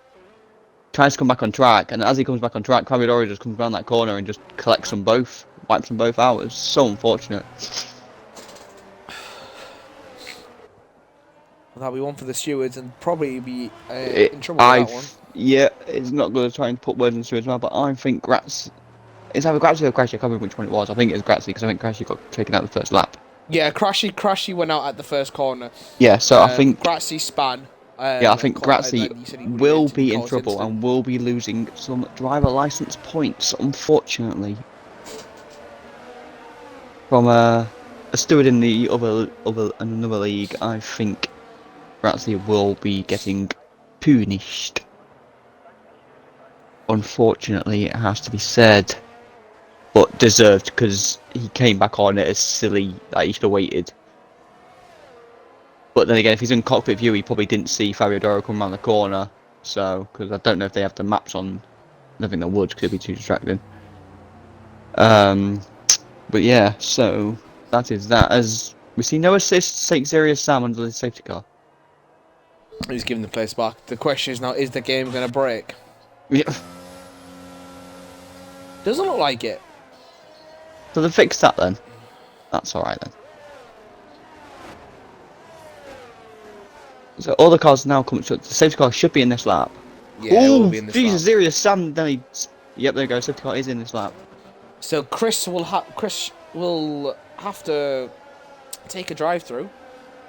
tries to come back on track, and as he comes back on track, Fabio Doro just comes around that corner and just collects them both, wipes them both out. It's so unfortunate. That'll be one for the stewards and probably be in trouble with that one. Yeah, it's not going to try and put words into his mouth, but I think It's either Grazzi or Crashy. I can't remember which one it was. I think it was Grazzi because I think Crashy got taken out the first lap. Yeah, Crashy went out at the first corner. Yeah, so I think Grazzi span. I think Grazzi will be in trouble and will be losing some driver license points, unfortunately, from a steward in the another league. I think Grazzi will be getting punished. Unfortunately, it has to be said, but deserved because he came back on it as silly that he should have waited. But then again, if he's in cockpit view, he probably didn't see Fabio Doro come around the corner. So, because I don't know if they have the maps on. I don't think they would, because it'd be too distracting. But yeah, so that is that. As we see no assists, take Zerius Sam under the safety car. He's giving the place back. The question is now: is the game going to break? Yeah. Doesn't look like it. So they fixed that then. That's all right then. So all the cars now come to the safety car should be in this lap. Yeah, it will be in this Jesus, lap. serious Sam. Yep, there you go. Safety car is in this lap. So Chris will have to take a drive through.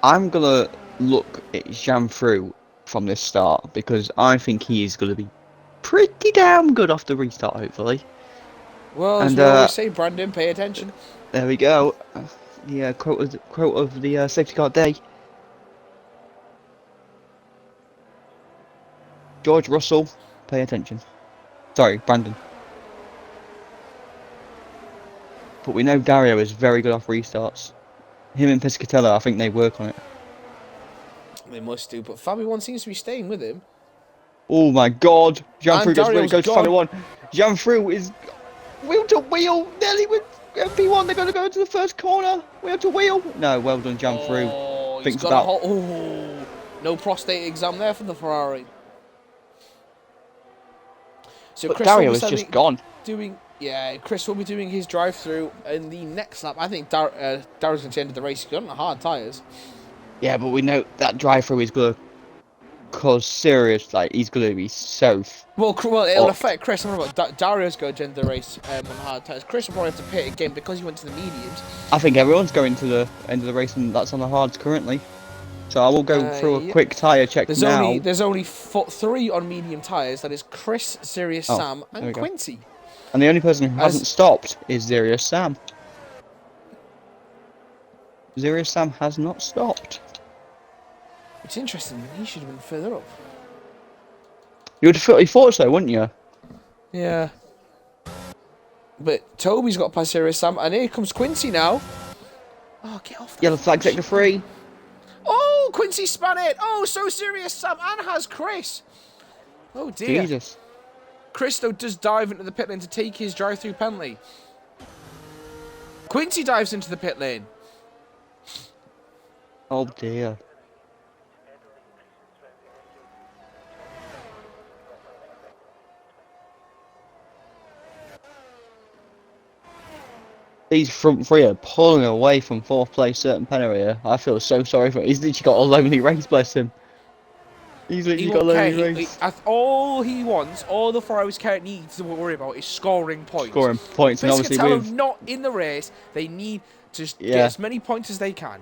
I'm gonna look at Jam through from this start because I think he is gonna be pretty damn good off the restart, hopefully. Well, as And we always say, Brandon, pay attention. there we go. The quote of the safety car day. George Russell, pay attention. Sorry, Brandon. But we know Dario is very good off restarts. Him and Piscatella, I think they work on it. They must do, but Fabi 1 seems to be staying with him. Oh my god! Janfru gets ready to go to gone. Fabi 1. Janfru is wheel to wheel, nearly with MP1. They're going to go into the first corner. Wheel to wheel. No, well done, Janfru. Oh, he's Thinks got about. Oh, no prostate exam there for the Ferrari. So But Chris Dario will is be just gone. Chris will be doing his drive-through in the next lap. I think Dario's going to end the race. He's got hard tyres. Yeah, but we know that drive-through is going to cause serious, like, he's going to be so... Well, it'll affect Chris. I remember Dario's going to end the race on hard tyres. Chris will probably have to pit again because he went to the mediums. I think everyone's going to the end of the race and that's on the hards currently. So I will go through a quick tyre check now. There's only 3 on medium tyres. That is Chris, Sirius, Sam, and Quincy. And the only person who hasn't stopped is Sirius Sam. Sirius Sam has not stopped. It's interesting. He should have been further up. You would have thought so, wouldn't you? Yeah. But Toby's got past Sirius Sam, and here comes Quincy now. Oh, get off! Yellow flag sector 3. Oh, Quincy spun it. Oh, so Sirius Sam and has Chris. Oh dear. Jesus. Chris though does dive into the pit lane to take his drive-through penalty. Quincy dives into the pit lane. Oh dear. These front three are pulling away from 4th place certain Penneria. I feel so sorry for him. He's literally got a lonely race, bless him. He's literally got a lonely race. All he wants, all the Ferraris needs to worry about is scoring points. Scoring points, and obviously with... not in the race, they need to get as many points as they can.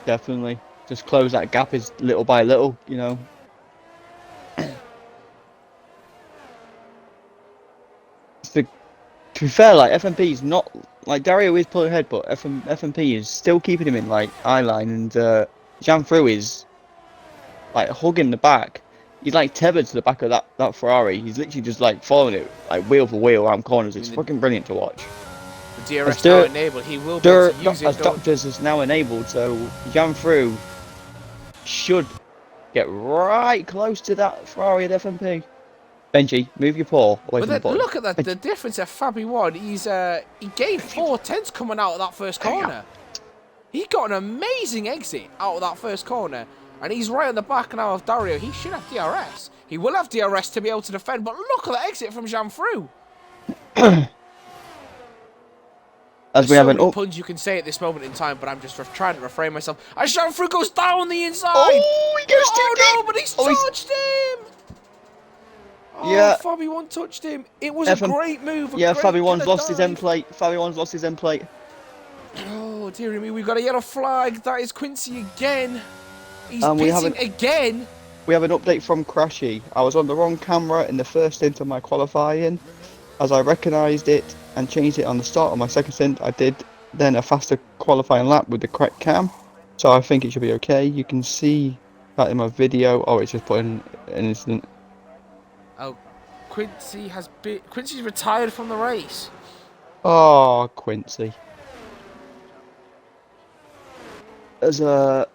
Definitely. Just close that gap is little by little, you know. To be fair, like, FMP is not... Like, Dario is pulling ahead, but FMP is still keeping him in, like, eye-line, and Janfru is, like, hugging the back. He's, like, tethered to the back of that Ferrari. He's literally just, like, following it, like, wheel for wheel around corners. It's fucking brilliant to watch. The DRS now enabled. He will be able to use it. As Doctors is now enabled, so Janfru should get right close to that Ferrari at FMP. Benji, move your paw away from the ball. Look at that, the difference at Fabi 1. He gained 4/10 coming out of that first corner. He got an amazing exit out of that first corner. And he's right on the back now of Dario. He should have DRS. He will have DRS to be able to defend, but look at that exit from Janfru. As we have an puns you can say at this moment in time, but I'm just trying to refrain myself. As Janfru goes down the inside. Oh, he goes too deep. No, but he's touched him. Oh, yeah. Fabi 1 touched him. It was a great move. Fabi 1's lost his end plate. Fabi 1's lost his end plate. Oh, dear me. We've got a yellow flag. That is Quincy again. He's pitting again. We have an update from Crashy. I was on the wrong camera in the first stint of my qualifying. As I recognised it and changed it on the start of my second stint, I did then a faster qualifying lap with the correct cam. So I think it should be okay. You can see that in my video. Oh, it's just put in an incident. Oh, Quincy's retired from the race. Oh, Quincy. As a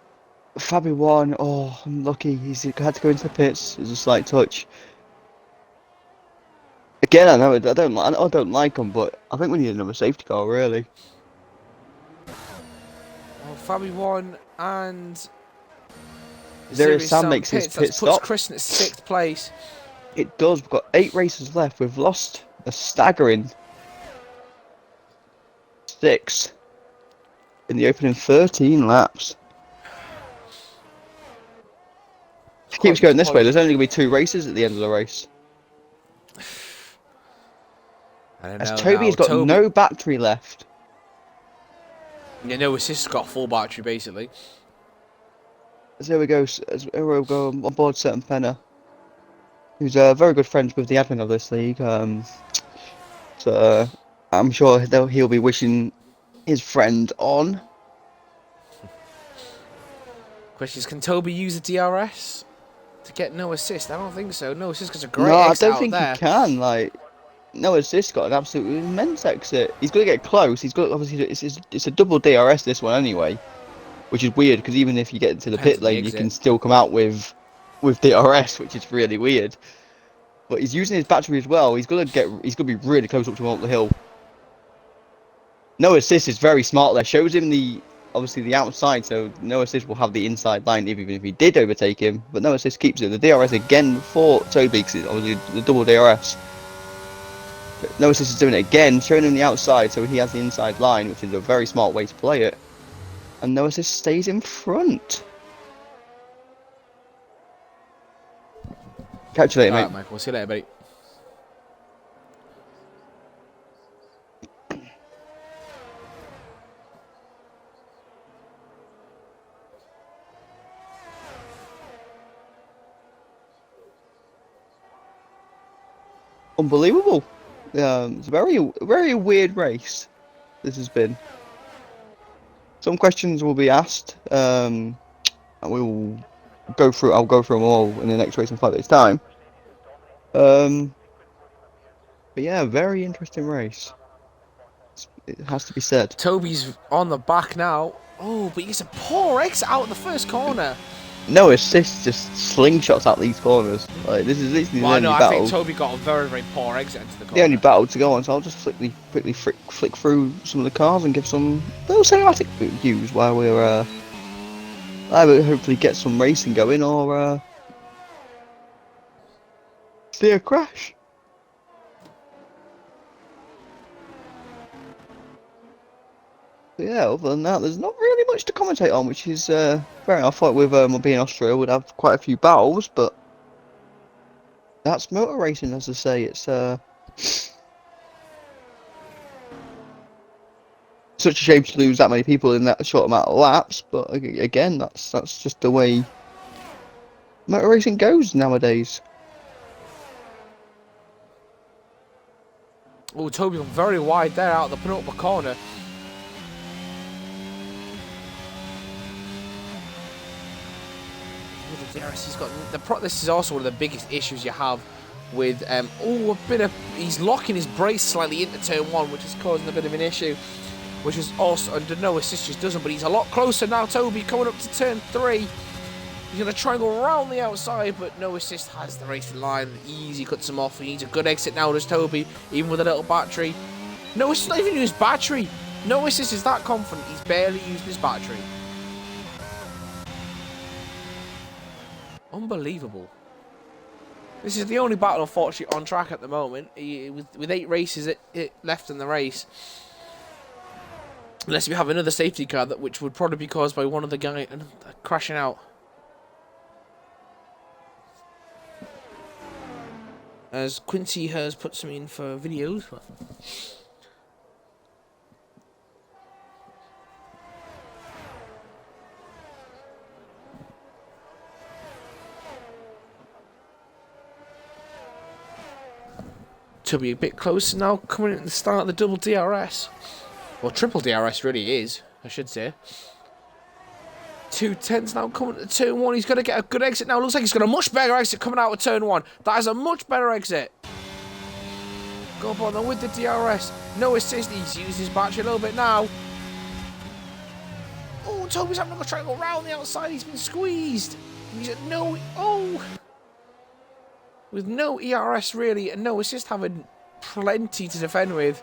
Fabi 1, oh, I'm lucky. He's had to go into the pits. It's a slight touch. Again, I know I don't like him, but I think we need another safety car, really. Well, Fabi 1 and Sirius Sam makes his pit stop. Puts Chris in 6th place. It does. We've got 8 races left. We've lost a staggering 6 in the opening 13 laps. Keeps quite going this way. quite. There's only going to be 2 races at the end of the race. I don't As know Toby now. has got Toby, no battery left. you know, his sister's got a full battery basically. As here we go. As here we go on board certain Penner, who's very good friends with the admin of this league. So I'm sure he'll be wishing his friend on. Question is, can Toby use a DRS to get no assist? I don't think so. No assist because a No, great I exit don't out think he there. can. Like, no, assist got an absolutely immense exit. He's going to get close. He's got obviously it's a double DRS this one anyway, which is weird because even if you get into the Depends pit on the lane, you can exit. still come out with DRS, which is really weird. But he's using his battery as well. He's gonna be really close up to him up the hill. No assist is very smart there. Shows him obviously the outside, so no assist will have the inside line even if he did overtake him. But no assist keeps it. The DRS again for Toby because it's obviously the double DRS. But no assist is doing it again, showing him the outside, so he has the inside line, which is a very smart way to play it. And no assist stays in front. Catch you later, All right, mate. Michael. We'll see you later, buddy. Unbelievable. It's a very weird race. This has been. Some questions will be asked. And we'll go through. I'll go through them all in the next race in 5 days' time. But yeah, very interesting race. It has to be said. Toby's on the back now. Oh, but he's a poor exit out of the first corner. No assists, just slingshots out these corners. Like this is literally Well, the I know. only I think battle. Toby got a very, very poor exit into the The only corner. battle to go on. So I'll just quickly flick through some of the cars and give some little cinematic views while we're either hopefully get some racing going or see a crash. But yeah, other than that, there's not really much to commentate on, which is fair enough. I thought with being Austria, we'd have quite a few battles, but that's motor racing, as I say. It's such a shame to lose that many people in that short amount of laps, but again, that's just the way motor racing goes nowadays. Oh, Toby went very wide there out of the penultimate corner. With the DRS, he's got this is also one of the biggest issues you have with he's locking his brace slightly into turn 1, which is causing a bit of an issue. Which is also under no assist just doesn't, but he's a lot closer now. Toby coming up to turn 3. He's going to try and go around the outside, but no assist has the racing line. Easy cuts him off. He needs a good exit now, does Toby, even with a little battery. No assist, not even using his battery. No assist is that confident. He's barely using his battery. Unbelievable. This is the only battle, unfortunately, on track at the moment. With 8 races left in the race. Unless we have another safety car, which would probably be caused by one of the guys crashing out. As Quincy has put some in for videos. To be a bit closer now, coming in at the start of the double DRS. Well, triple DRS really is, I should say. 210s now coming to turn 1. He's going to get a good exit now. Looks like he's got a much better exit coming out of turn 1. That is a much better exit. Go on then with the DRS. No assist. He's used his battery a little bit now. Oh, Toby's having to try and go around the outside. He's been squeezed. He's at no... Oh! With no ERS really and no assist, having plenty to defend with.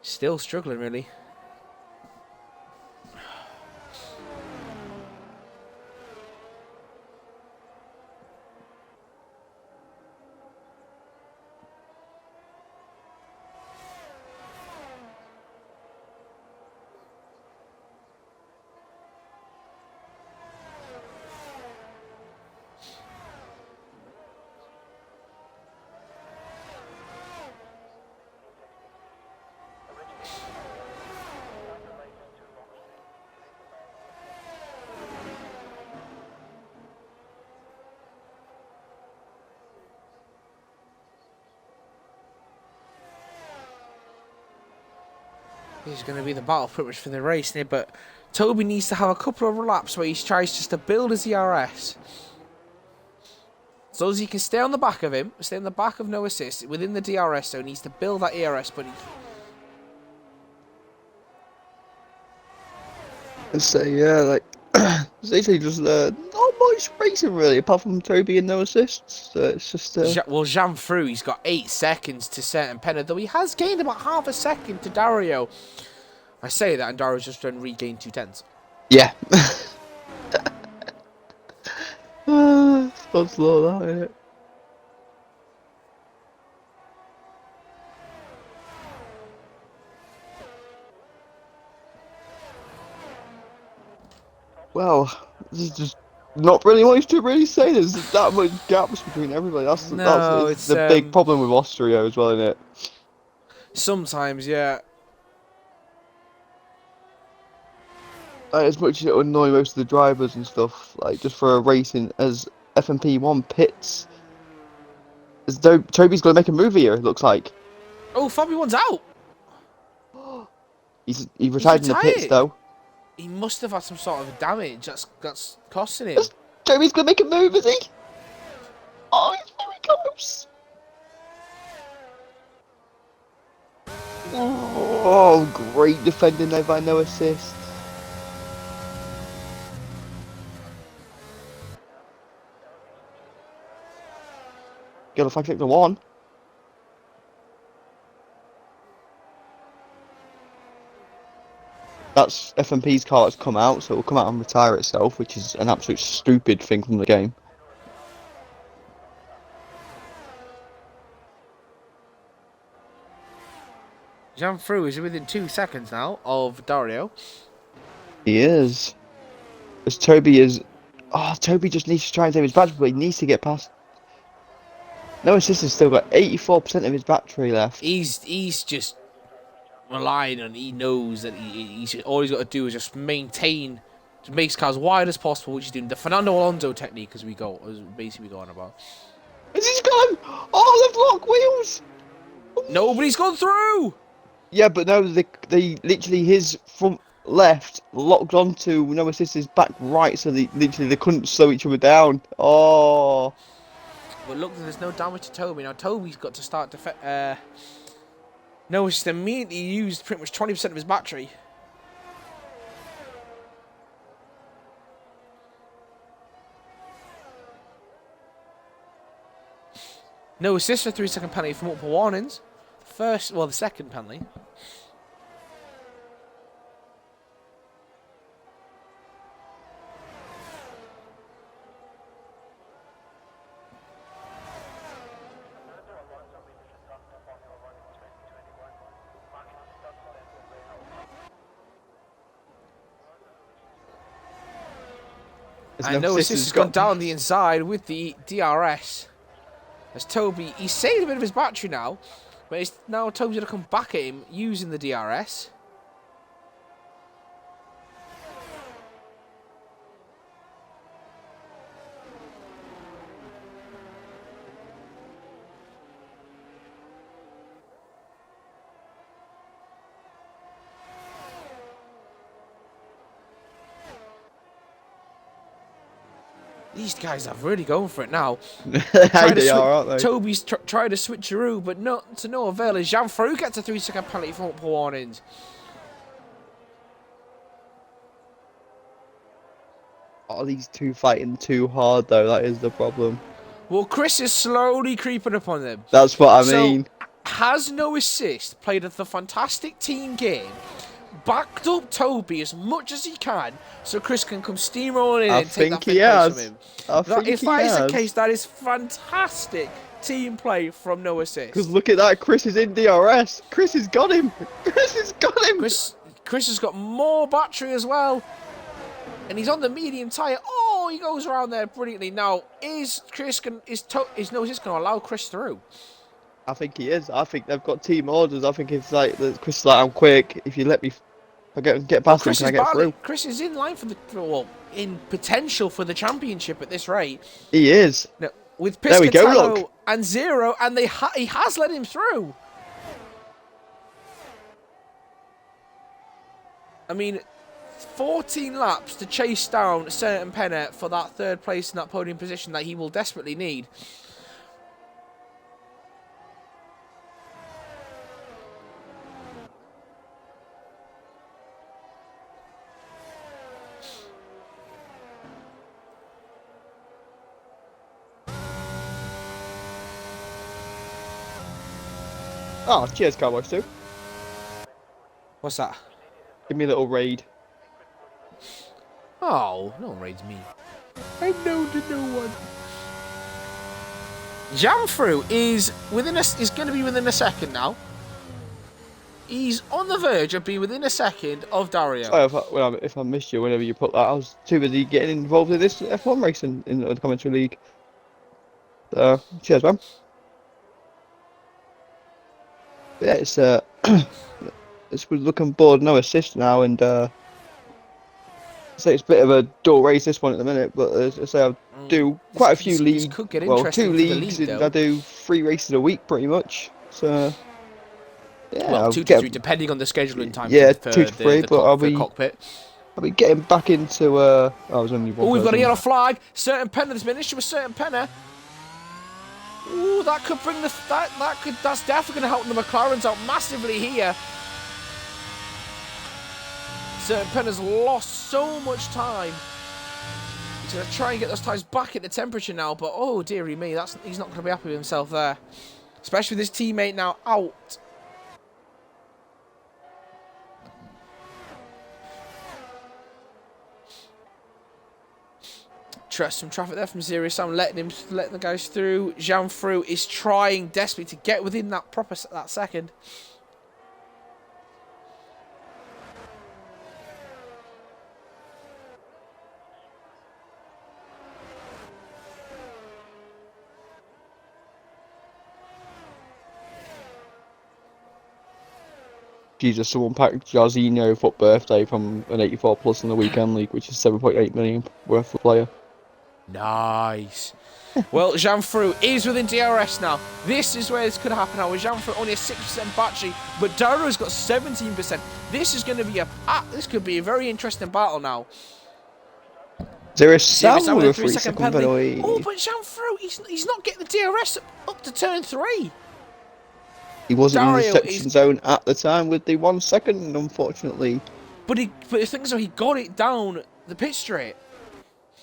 Still struggling, really. This is going to be the battle pretty much for the race here, but Toby needs to have a couple of laps where he tries just to build his DRS. As long as he can stay on the back of him, stay on the back of no assist, within the DRS zone, he needs to build that ERS, but he... And so, yeah, like, it's literally just not much racing really, apart from Toby and no assists. So it's just. Well, Jean Fru, he's got 8 seconds to certain Penna, though he has gained about half a second to Dario. I say that, and Dario's just done regain 2/10. Yeah. It's not slow, that, isn't it? Well, there's just not really much to really say. There's that much gaps between everybody. That's the big problem with Austria as well, isn't it? Sometimes, yeah. As much as it would annoy most of the drivers and stuff, like just for a racing as FMP1 pits, as though Toby's going to make a move here. It looks like. Oh, Fabio one's out. He retired in the pits though. He must have had some sort of damage that's costing him. Toby's going to make a move, is he? Oh, he's very close. Oh, great defending there by no assist. Get a 5 to 1. That's FMP's car that's come out, so it'll come out and retire itself, which is an absolute stupid thing from the game. Jean Fru is within 2 seconds now of Dario. He is. As Toby is... Oh, Toby just needs to try and save his battery, but he needs to get past... No assist has still got 84% of his battery left. He's just relying on, he knows that all he's got to do is just maintain, to make his car as wide as possible, which he's doing. The Fernando Alonso technique, as basically going about. Has he gone? Oh, they've locked wheels! Nobody's gone through! Yeah, but no, they literally, his front left locked onto no assist his back right, so they couldn't slow each other down. Oh. But look, there's no damage to Toby. Now, Toby's got to start to... No, it's just immediately used pretty much 20% of his battery. No assist for 3-second penalty for multiple warnings. The second penalty. And no assist has gone down the inside with the DRS. As Toby, he's saved a bit of his battery now, but now Toby's going to come back at him using the DRS. These guys are really going for it now. They are, aren't they? Toby's tried to switcheroo, but not to no avail. As Jean Fru gets a 3-second penalty for multiple warnings. Oh, these two fighting too hard, though. That is the problem. Well, Chris is slowly creeping up on them. That's what I mean. Has no assist played the fantastic team game, backed up Toby as much as he can, so Chris can come steamrolling in and take that big place from him. If that is the case, that is fantastic team play from no assist. Because look at that, Chris is in DRS. Chris has got him. Chris has got him. Chris has got more battery as well, and he's on the medium tyre. Oh, he goes around there brilliantly. Now, is no assist going to allow Chris through? I think he is. I think they've got team orders. I think it's like Chris is like, I'm quick. If you let me get past him, can I get through? Chris is in line in potential for the championship at this rate. He is. Now, with There we go, Piscatello look. and Zero, and he has let him through. I mean, 14 laps to chase down certain Penner for that third place in that podium position that he will desperately need. Oh, cheers, Cowboys too. What's that? Give me a little raid. Oh, no one raids me. I know to no one. Jamfru is going to be within a second now. He's on the verge of being within a second of Dario. Sorry if I missed you whenever you put that. I was too busy getting involved in this F1 racing in the commentary league. Cheers, man. But yeah, it's we're looking bored, no assist now, and say it's a bit of a dull race this one at the minute. But as I say, I do quite a few leagues. Could get Well, interesting 2 for the leagues, league, and though. I do 3 races a week pretty much. So yeah, Well, I'll 2 to get 3, depending on the scheduling time. yeah for 2 to 3, but the cockpit. I'll be getting back into I was only one. Oh, we've got a person. yellow flag. Certain Penner. There's been an issue with certain Penner. Ooh, that could bring that's definitely going to help the McLarens out massively here. Certain Penner's lost so much time. He's going to try and get those tyres back at the temperature now, but oh dearie me, he's not going to be happy with himself there. Especially with his teammate now out. Some traffic there from Zero Sam, letting the guys through. Jamfru is trying desperately to get within that second. Jesus, someone packed Jarzinho for birthday from an 84 plus in the weekend league, which is 7.8 million worth of player. Nice. Well, Jamfru is within DRS now. This is where this could happen now. With Jamfru only a 6% battery, but Darrow's got 17%. This is going to be this could be a very interesting battle now. There is some with a 3 second penalty. penalty. Oh, but Jamfru, he's not getting the DRS up to turn 3. He wasn't in the Dario reception zone at the time with the 1 second, unfortunately. But the thing is, he got it down the pit straight.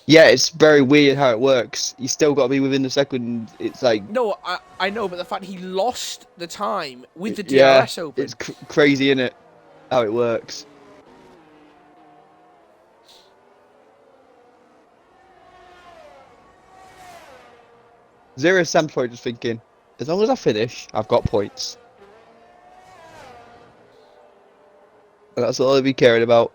Yeah, it's very weird how it works. You still got to be within the second. It's like no, I know, but the fact he lost the time with the DRS open. It's crazy, isn't it? How it works. Zero Sam's probably just thinking, as long as I finish, I've got points. And that's all I'll be caring about.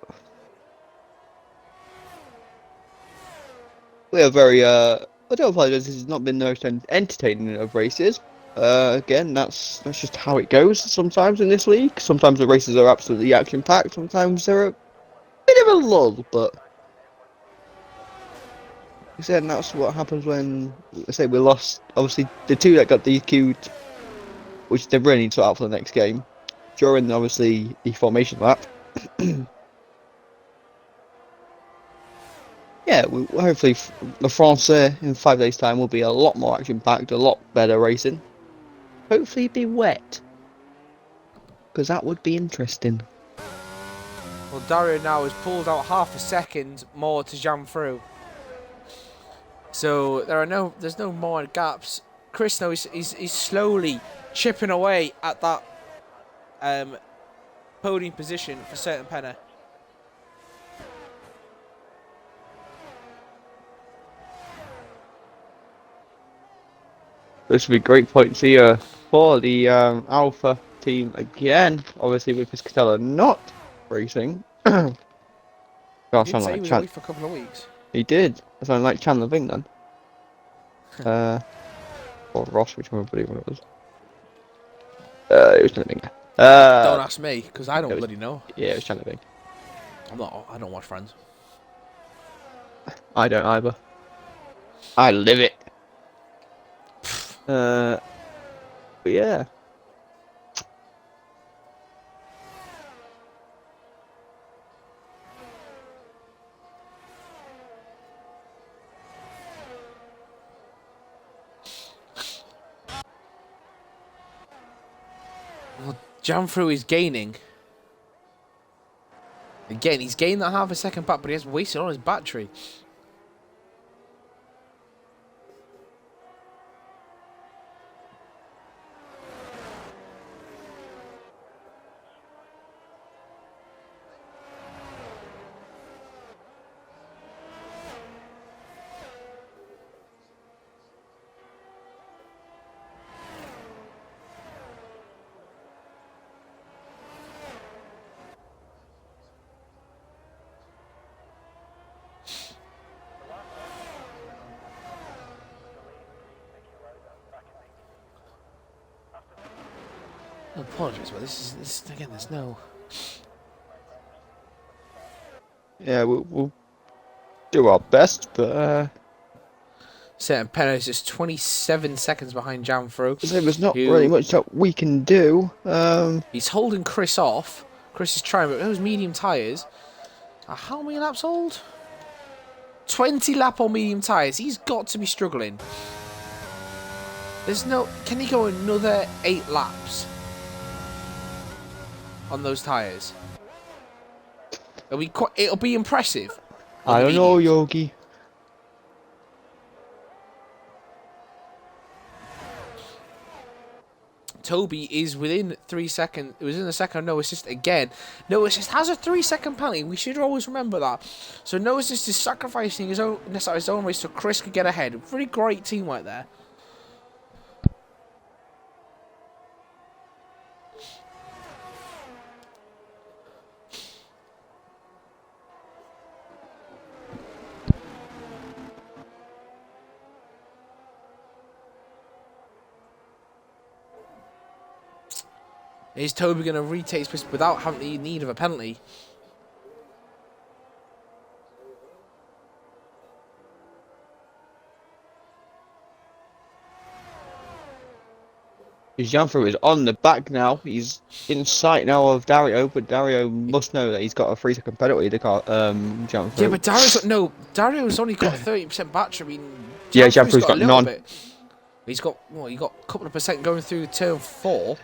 We are very, I don't apologise, this has not been the most entertaining of races. Again, that's just how it goes sometimes in this league. Sometimes the races are absolutely action-packed, sometimes they're a bit of a lull, but... Like I said, that's what happens when, I say, we lost, obviously, the 2 that got DQ'd, which they really need to sort out for the next game, during, obviously, the formation lap. Yeah, hopefully the France in 5 days' time will be a lot more action-packed, a lot better racing. Hopefully be wet, because that would be interesting. Well, Dario now has pulled out half a second more to jam through. So there's no more gaps. Chris now is slowly chipping away at that podium position for certain Penner. This would be great points here for the Alpha team again. Obviously with Piscatella not racing. God, He did say he was away for a couple of weeks. He did. I sound like Chandler Ving then. Or Ross, whichever one it was. It was Chandler Ving. Don't ask me, because I don't bloody know. Yeah, it was Chandler Ving. I don't watch Friends. I don't either. I live it. But yeah. Janfru is gaining. Again, he's gained that half a second back, but he has wasted all his battery. No apologies, but this is again. There's no. Yeah, we'll do our best, but Certain Perez is 27 seconds behind Janfru. there's not really much that we can do. He's holding Chris off. Chris is trying, but those medium tyres are how many laps old? 20 lap on medium tyres. He's got to be struggling. There's no. Can he go another 8 laps on those tyres? It'll be impressive. I don't know, Yogi. Toby is within 3 seconds. It was in the second no assist again. No assist has a 3-second penalty. We should always remember that. So no assist is sacrificing his own race so Chris could get ahead. Pretty great teamwork there. Is Toby going to retake his place without having the need of a penalty? Janfru is on the back now. He's in sight now of Dario, but Dario must know that he's got a 3-second penalty to Janfru. Yeah, but Dario's only got 30% battery. I mean, yeah, Janfru's got none. Bit. He's got he got a couple of percent going through turn 4.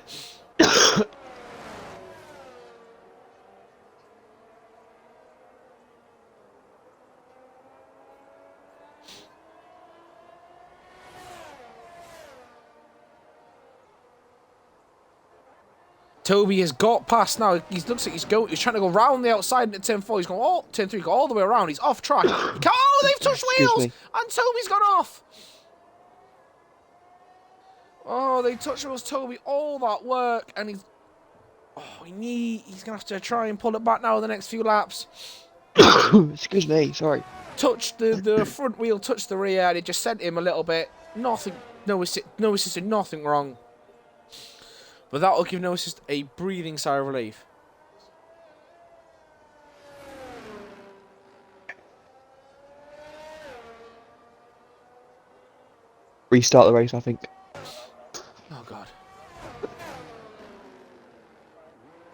Toby has got past now. He looks like he's trying to go round the outside into turn 4. He's going turn 3, go all the way around. He's off track. Oh, they've touched wheels, and Toby's gone off. Oh, they touched wheels, Toby. All that work, and he's gonna have to try and pull it back now in the next few laps. Excuse me, sorry. Touched the front wheel, touched the rear, and it just sent him a little bit. Nothing, no assist, nothing wrong. But that will give no assist a breathing sigh of relief. Restart the race, I think. Oh god.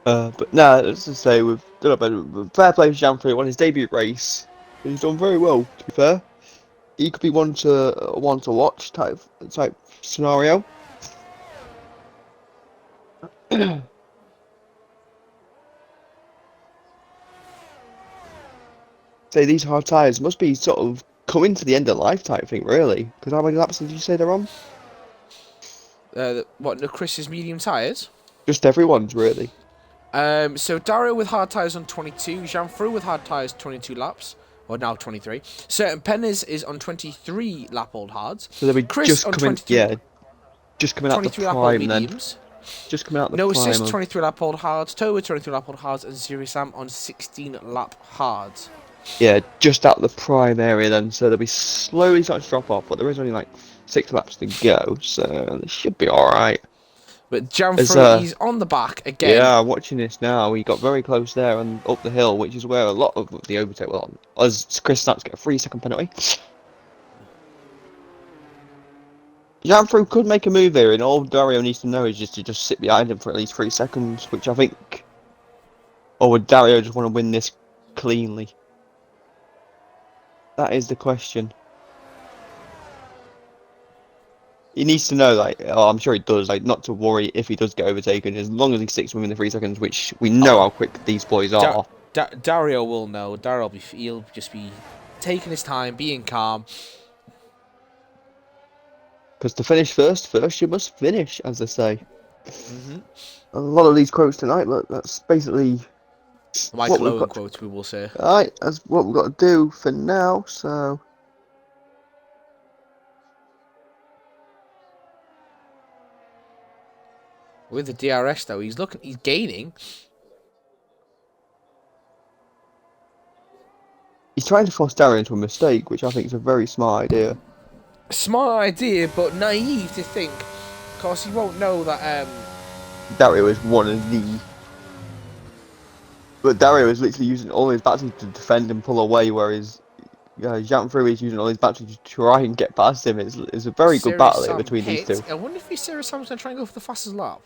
But no, as I say, we've done a better. Fair play to Janfru on his debut race. He's done very well, to be fair. He could be one to watch type scenario. Say these hard tyres must be sort of coming to the end of life type thing, really. Because how many laps did you say they're on? What, the Chris's medium tyres? Just everyone's, really. So Dario with hard tyres on 22, Janfru with hard tyres 22 laps, or now 23. Certain Pennes is on 23 lap old hards. So they'll be Chris just on coming, 23, yeah, just coming out the prime then. mediums. Just coming out the no prime. assist 23 lap old hards, Toby 23 lap old hards, and Zero Sam on 16 lap hards. Yeah, just out the prime area then, so they'll be slowly starting to drop off, but there is only like 6 laps to go, so they should be alright. But Janfru, he's on the back again. Yeah, watching this now, he got very close there and up the hill, which is where a lot of the overtake were on. As Chris starts to get a 3-second penalty. Janfru could make a move here, and all Dario needs to know is just to sit behind him for at least 3 seconds, which I think... Or would Dario just want to win this cleanly? That is the question. he needs to know, like, oh, I'm sure he does, like, not to worry if he does get overtaken, as long as he sticks within the 3 seconds, which we know Oh, how quick these boys are. Dario will know. Dario he'll just be taking his time, being calm. Because to finish first you must finish, as they say. Mm-hmm. A lot of these quotes tonight, look, that's basically The what Michael we've Owen got. quote, we will say. Alright, that's what we've got to do for now, so. With the DRS though, he's gaining. He's trying to force Darren into a mistake, which I think is a very smart idea. Smart idea, but naive to think. Of course, he won't know that. Dario is one of the. But Dario is literally using all his batteries to defend and pull away, whereas Jean-Fru is using all his batteries to try and get past him. It's a very good Serious battle here Sam between these two. hit. I wonder if he's Serious Sam's going to try and go for the fastest lap.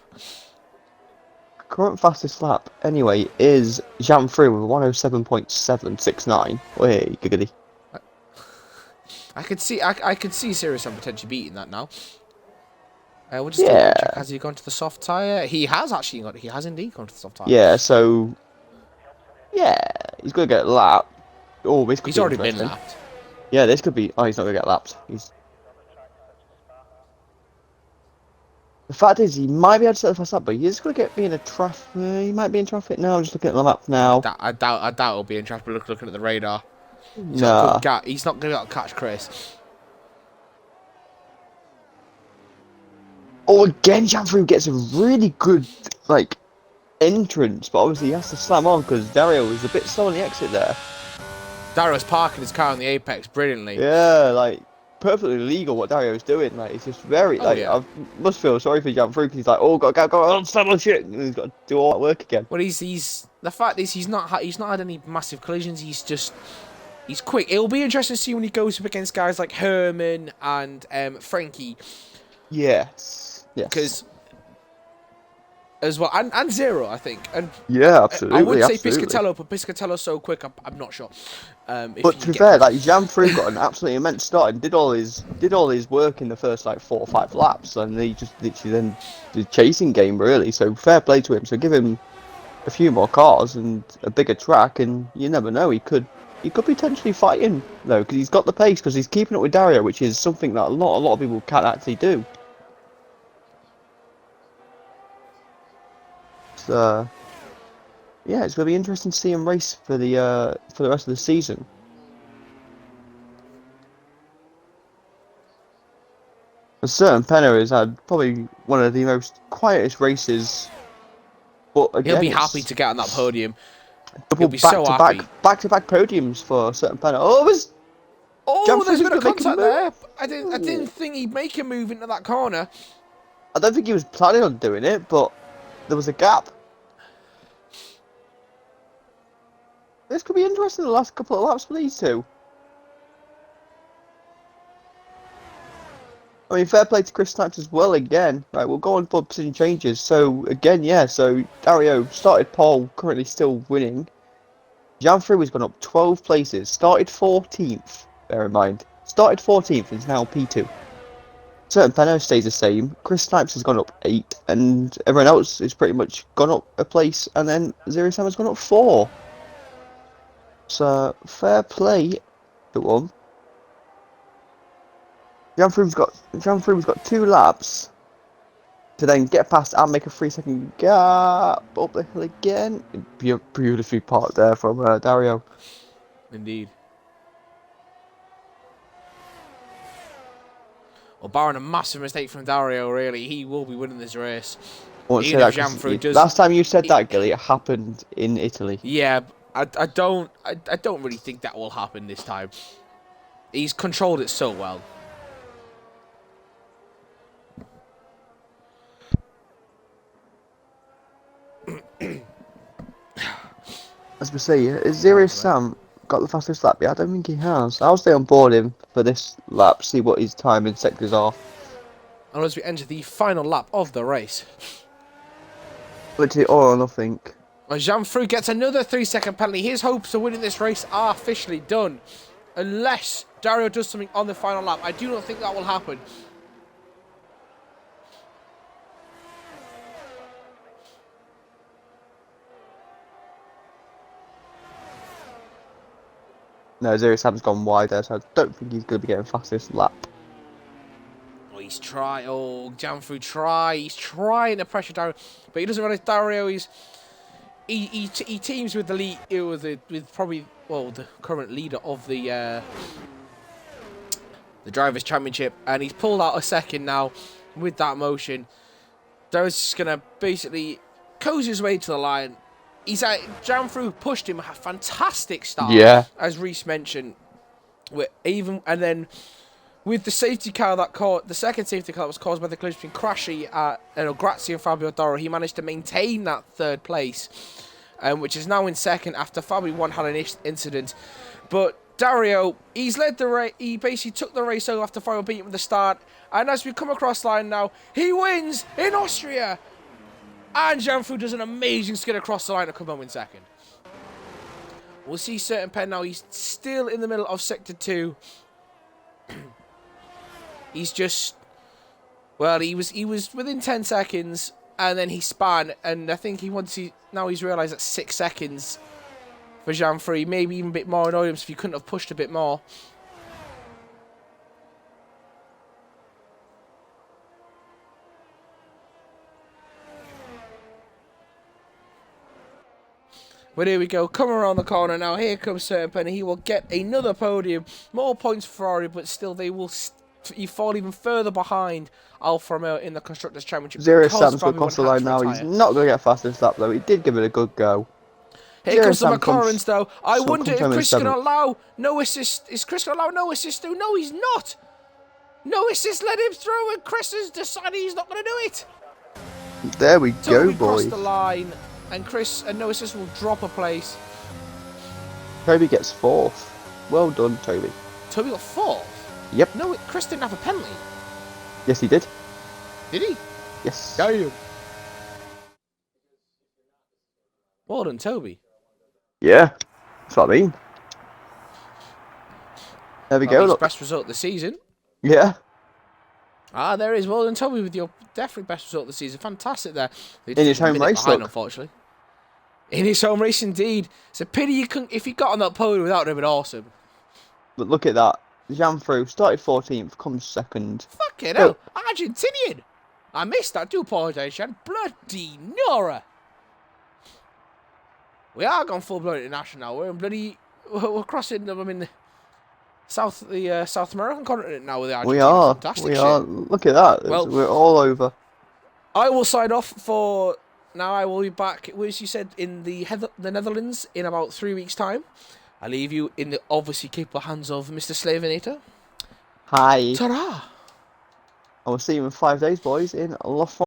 Current fastest lap, anyway, is Jean-Fru with 107.769. Wait, giggity. I could see Serious Sam potentially beating that now. We'll just do a Yeah, check. Has he gone to the soft tyre? He has actually gone. He has indeed gone to the soft tyre. yeah, so. Yeah, he's going to get lapped. Oh, this could He's be already been interesting. lapped. Yeah, this could be. Oh, he's not going to get lapped. The fact is, he might be able to set the fast lap, but he's going to be in a traffic. He might be in traffic now. I'm just looking at the map now. I doubt he'll be in traffic. Looking at the radar. He's got a Nah. good gap. He's not going to catch Chris. Oh, again, Janfru gets a really good, like, entrance, but obviously he has to slam on because Dario was a bit slow on the exit there. Dario's parking his car on the apex brilliantly. Yeah, like, perfectly legal what Dario's doing. Like, it's just very, like, Yeah. I must feel sorry for Janfru because he's like, oh, go, slam on shit, and he's got to do all that work again. Well, he's the fact is he's not had any massive collisions. He's quick. It'll be interesting to see when he goes up against guys like Herman and Frankie. Yes. Because as well, and Zero, I think. And Yeah, absolutely. I would say absolutely. Piscatello, but Piscatello's so quick, I'm not sure. But to be fair, like Janfru got an absolutely immense start and did all his work in the first like 4 or 5 laps, and he just literally then did chasing game really. So fair play to him. So give him a few more cars and a bigger track, and you never know, he could potentially fight him though, because he's got the pace, because he's keeping up with Dario, which is something that a lot of people can't actually do. So yeah, it's going to be interesting to see him race for the rest of the season. A certain Penner has had probably one of the most quietest races, but again, he'll be happy to get on that podium. double He'll be so happy. back to back podiums for a certain Penner. Oh, it was Oh, there's Janfru's been a gonna make contact move. there. I didn't think he'd make a move into that corner. I don't think he was planning on doing it, but there was a gap. This could be interesting the last couple of laps for these two. I mean, fair play to Chris Snipes as well again. Right, we'll go on for position changes. So, again, yeah, so Dario started pole, currently still winning. Janfru has gone up 12 places, started 14th, bear in mind. Started 14th and is now P2. Certain Penno stays the same. Chris Snipes has gone up 8, and everyone else has pretty much gone up a place, and then Zero Sam has gone up 4. So, fair play to them. Janfru's got 2 laps to then get past and make a 3-second gap up the hill again. Beautifully parked there from Dario. Indeed. Well, barring a massive mistake from Dario, really, he will be winning this race. I won't say Even if that 'cause Janfru does. last time you said that, Gilly, it happened in Italy. Yeah, I don't really think that will happen this time. He's controlled it so well. As we say, has Zero Sam got the fastest lap? Yeah, I don't think he has. I'll stay on board him for this lap, see what his time and sectors are. And as we enter the final lap of the race, Literally all or nothing. Janfru gets another 3-second penalty. His hopes of winning this race are officially done. Unless Dario does something on the final lap. I do not think that will happen. No, Zero Sam's gone wider, so I don't think he's going to be getting fastest lap. Oh, he's trying. Oh, Janfu try. He's trying to pressure Dario, but he doesn't realize Dario is. He teams with the lead with probably the current leader of the drivers' championship, and he's pulled out a second now with that motion. Dario's just gonna basically cozy his way to the line. Janfu pushed him a fantastic start, Yeah. as Reese mentioned. And then with the safety car the second safety car that was caused by the collision between Grazzi and Fabio Doro, he managed to maintain that third place, which is now in second after Fabio 1 had an incident. But Dario, he's led the race. He basically took the race over after Fabio beat him at the start, and as we come across the line now, he wins in Austria. And Janfu does an amazing skid across the line to come home in second. We'll see Certain Pen now. He's still in the middle of Sector 2. He's just... Well, he was within 10 seconds, and then he spun, and I think now he's realised that's 6 seconds for Janfu. Maybe even a bit more annoyed him if he couldn't have pushed a bit more. But here we go, come around the corner now. Here comes Serpen. He will get another podium. More points for Ferrari, but still they will fall even further behind Alfa Romeo in the Constructors' Championship. Zero Sam's going across the line now. He's not going to get fastest lap, though. He did give it a good go. Here comes the McLarens, though. I wonder if Chris is going to allow no assist. Is Chris going to allow no assist, though? No, he's not. No assist, let him through, and Chris has decided he's not going to do it. There we go, boys. Across the line. And Chris and no assist will drop a place. Toby gets 4th. Well done, Toby. Toby got 4th? Yep. No, Chris didn't have a penalty. Yes, he did. Did he? Yes. Damn. Well done, Toby. Yeah, that's what I mean. There we go. Look. Best result of the season. Yeah. Ah, there is. Well done, Toby, with your definitely best result of the season. Fantastic there. In his home race, behind, unfortunately. In his home race, indeed. It's a pity you couldn't. If you got on that podium without him, it would have been awesome. But look at that. Janfu started 14th, comes second. Fucking hell. Argentinian. I missed that. I do apologise, Shan. Bloody Nora. We are gone full-blown international now. We're crossing them in the South American continent now with the Argentinians. We are. Fantastic we shit. are. Look at that. Well, we're all over. I will sign off for now. I will be back, as you said, in the Netherlands in about 3 weeks' time. I leave you in the obviously capable hands of Mr. Slavinator. Hi. Ta-da! I will see you in 5 days, boys, in La France.